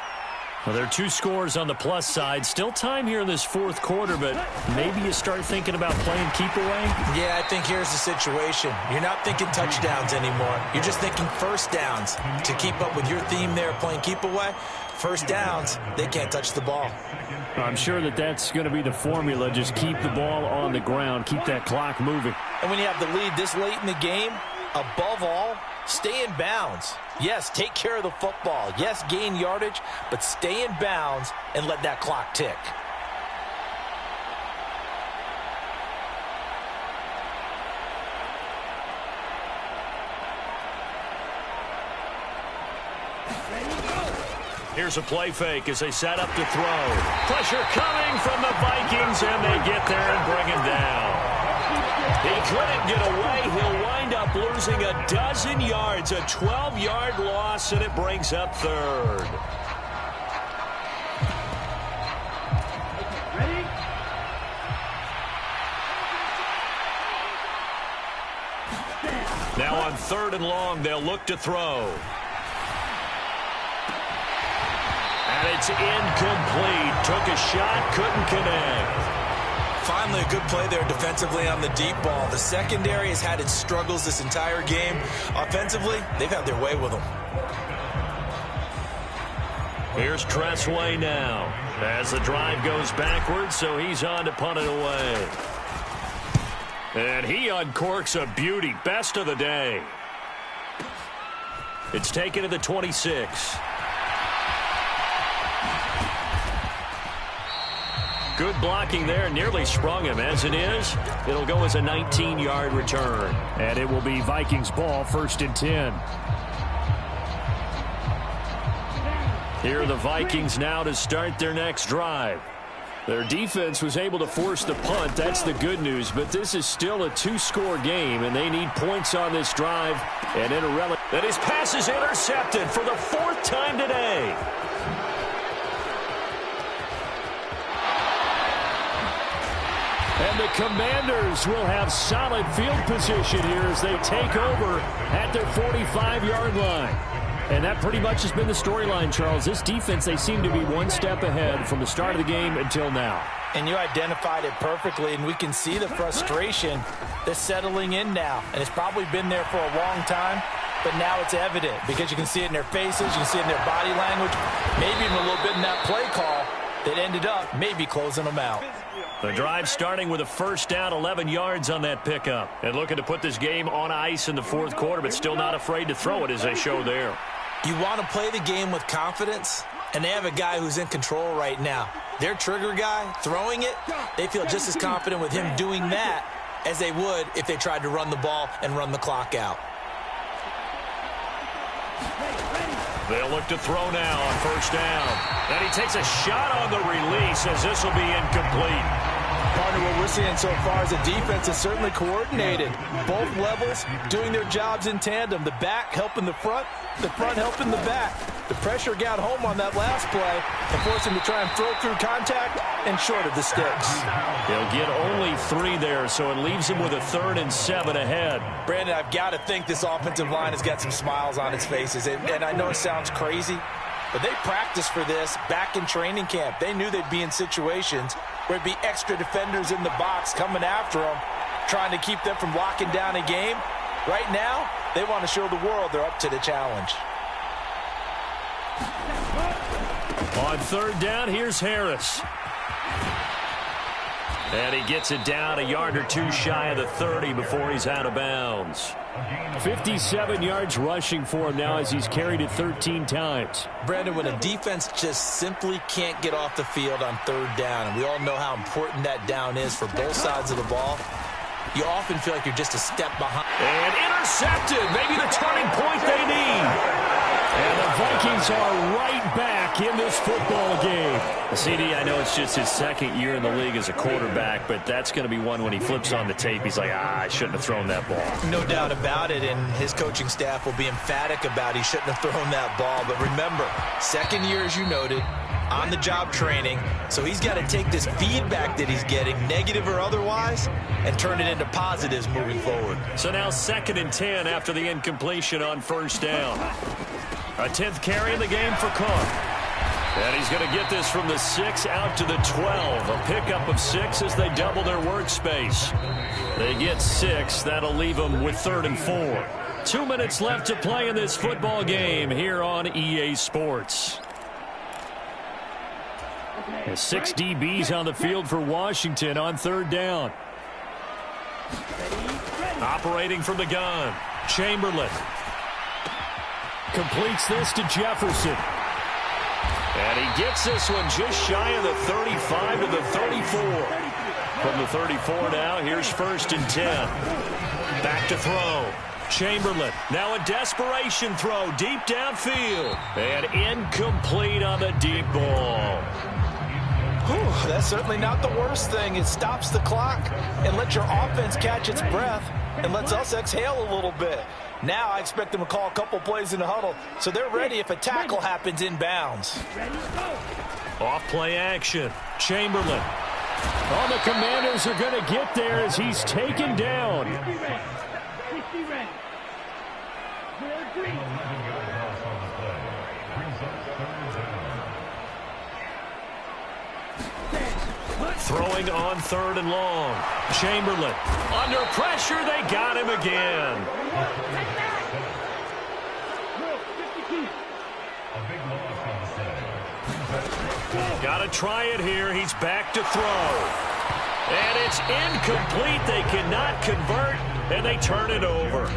Well, there are 2 scores on the plus side. Still time here in this 4th quarter, but maybe you start thinking about playing keep away? Yeah, I think here's the situation. You're not thinking touchdowns anymore. You're just thinking 1st downs. To keep up with your theme there, playing keep away, 1st downs, they can't touch the ball. I'm sure that that's going to be the formula. Just keep the ball on the ground. Keep that clock moving. And when you have the lead this late in the game, above all, stay in bounds. Yes, take care of the football. Yes, gain yardage, but stay in bounds and let that clock tick. Here's a play fake as they set up to throw. Pressure coming from the Vikings, and they get there and bring him down. He couldn't get away. He'll wind up up losing a dozen yards, a 12-yard loss, and it brings up third. Ready? Now on 3rd and long, they'll look to throw. And it's incomplete. Took a shot, couldn't connect. Finally, a good play there defensively on the deep ball. The secondary has had its struggles this entire game. Offensively, they've had their way with them. Here's Tressway now as the drive goes backwards, so he's on to punt it away. And he uncorks a beauty. Best of the day. It's taken to the 26. Good blocking there. Nearly sprung him. As it is, it'll go as a 19-yard return. And it will be Vikings ball, 1st and 10. Here are the Vikings now to start their next drive. Their defense was able to force the punt. That's the good news. But this is still a 2-score game, and they need points on this drive. And that his pass is intercepted for the 4th time today. And the Commanders will have solid field position here as they take over at their 45-yard line. And that pretty much has been the storyline, Charles. This defense, they seem to be one step ahead from the start of the game until now. And you identified it perfectly, and we can see the frustration that's settling in now. And it's probably been there for a long time, but now it's evident because you can see it in their faces, you can see it in their body language, maybe even a little bit in that play call that ended up maybe closing them out. The drive starting with a 1st down, 11 yards on that pickup. And looking to put this game on ice in the 4th quarter, but still not afraid to throw it as they show there. You want to play the game with confidence, and they have a guy who's in control right now. Their trigger guy, throwing it, they feel just as confident with him doing that as they would if they tried to run the ball and run the clock out. They'll look to throw now on 1st down. And he takes a shot on the release as this will be incomplete. Partner, what we're seeing so far is the defense is certainly coordinated. Both levels doing their jobs in tandem. The back helping the front helping the back. The pressure got home on that last play and forced him to try and throw through contact and short of the sticks. He'll get only 3 there, so it leaves him with a 3rd and 7 ahead. Brandon, I've got to think this offensive line has got some smiles on its faces. And I know it sounds crazy, but they practiced for this back in training camp. They knew they'd be in situations where it'd be extra defenders in the box coming after them, trying to keep them from locking down a game. Right now, they want to show the world they're up to the challenge. On 3rd down, here's Harris. And he gets it down a yard or 2 shy of the 30 before he's out of bounds. 57 yards rushing for him now as he's carried it 13 times. Brandon, when a defense just simply can't get off the field on 3rd down, and we all know how important that down is for both sides of the ball, you often feel like you're just a step behind. And intercepted, maybe the turning point they need. And the Vikings are right back in this football game. CD, I know it's just his 2nd year in the league as a quarterback, but that's going to be one when he flips on the tape, he's like, I shouldn't have thrown that ball. No doubt about it, and his coaching staff will be emphatic about he shouldn't have thrown that ball. But remember, 2nd year, as you noted, on-the-job training, so he's got to take this feedback that he's getting, negative or otherwise, and turn it into positives moving forward. So now 2nd and 10 after the incompletion on 1st down. A 10th carry in the game for Cook. And he's going to get this from the 6 out to the 12. A pickup of 6 as they double their workspace. They get 6. That'll leave them with 3rd and 4. 2 minutes left to play in this football game here on EA Sports. 6 DBs on the field for Washington on 3rd down. Operating from the gun, Chamberlain. Completes this to Jefferson. And he gets this one just shy of the 35 to the 34. From the 34 now, here's 1st and 10. Back to throw. Chamberlain, now a desperation throw deep downfield. And incomplete on the deep ball. Whew, that's certainly not the worst thing. It stops the clock and lets your offense catch its breath. and lets us exhale a little bit. Now I expect them to call a couple plays in the huddle, so they're ready if a tackle happens inbounds. Off play action. Chamberlain. Oh, the Commanders are going to get there as he's taken down. Throwing on 3rd and long. Chamberlain. Under pressure, they got him again. Got to try it here. He's back to throw. And it's incomplete. They cannot convert, and they turn it over.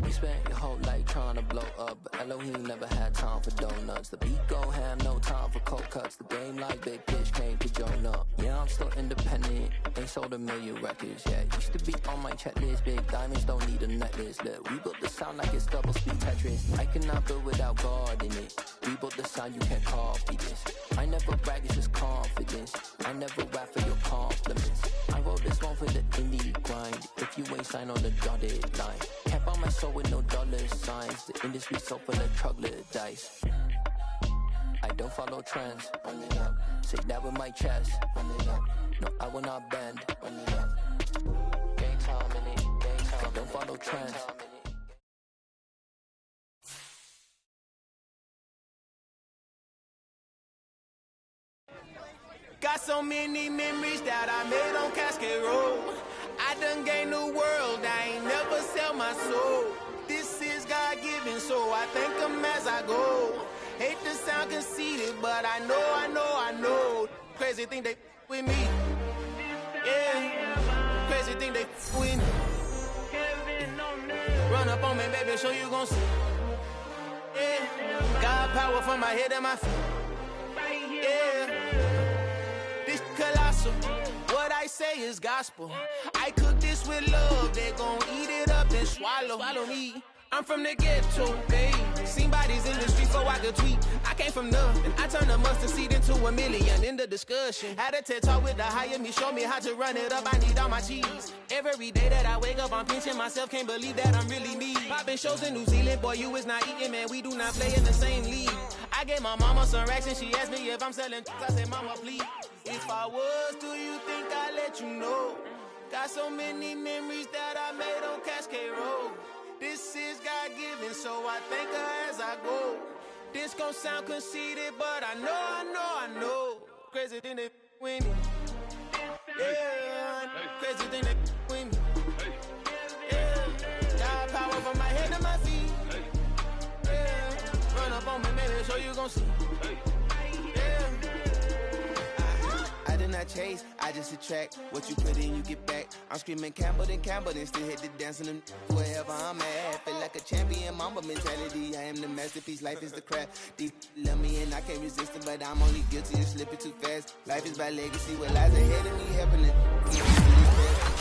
You spent your whole life trying to blow up, but Elohim never had time for donuts. The beat go ham, no time for cold cuts. The game like Big Pitch came to join up. Yeah, I'm still independent, ain't sold a million records yet. Used to be on my checklist, big diamonds don't need a necklace. Look, we built the sound like it's double speed Tetris. I cannot build without God in it. We built the sound, you can't copy this. I never brag, it's just confidence. I never rap for your compliments. I wrote this one for the indie grind. If you ain't signed on the dotted line, can't buy my soul with no dollar signs. The industry so full of troglodytes. I don't follow trends. Run it up. Say that with my chest. Run it up. No, I will not bend. Run it up. Game time in it. Game time. I don't follow trends. Got so many memories that I made on Cascade Road. I done gained the world, I ain't never sell my soul. This is God-given, so I thank him as I go. Hate to sound conceited, but I know. Crazy thing they with me. Yeah, crazy thing they with me. Run up on me, baby, show you gon' see. Yeah, God power from my head and my feet. Yeah. Colossal. What I say is gospel. I cook this with love. They gon' eat it up and swallow me. I'm from the ghetto, babe. Seen bodies in the street so I could tweet. I came from nothing. I turned a mustard seed into a million. In the discussion, had a TED talk with the higher me. Show me how to run it up. I need all my cheese. Every day that I wake up, I'm pinching myself. Can't believe that I'm really me. Popping shows in New Zealand, boy, you is not eating, man. We do not play in the same league. I gave my mama some racks and she asked me if I'm selling. I said, mama, please. If I was, do you think I'd let you know? Got so many memories that I made on Cascade Road. This is God-given, so I thank her as I go. This gon' sound conceited, but I know. Crazy thing they with me. Yeah, crazy thing they with me. Yeah, God power from my head to my feet. Yeah, run up on me, maybe show you gon' see. I chase, I just attract what you put in, you get back. I'm screaming Campbell, then still hit the dance and wherever I'm at. Feel like a champion, mamba mentality. I am the masterpiece, life is the craft. Deep love me and I can't resist it, but I'm only guilty of slipping too fast. Life is by legacy, what lies ahead of me, helping it.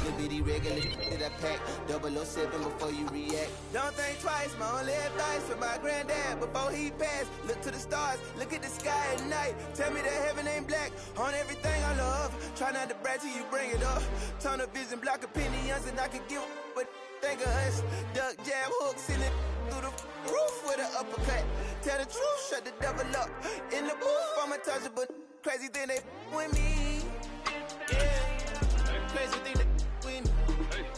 Little bitty regular that I pack, 007 before you react. Don't think twice, my only advice for my granddad before he passed. Look to the stars, look at the sky at night. Tell me that heaven ain't black on everything I love. Try not to brag till you bring it up. Tunnel vision, block opinions, and I could give but think of us. Duck jab hooks in it through the roof with an uppercut. Tell the truth, shut the devil up. In the booth, I'm untouchable. Crazy thing they with me.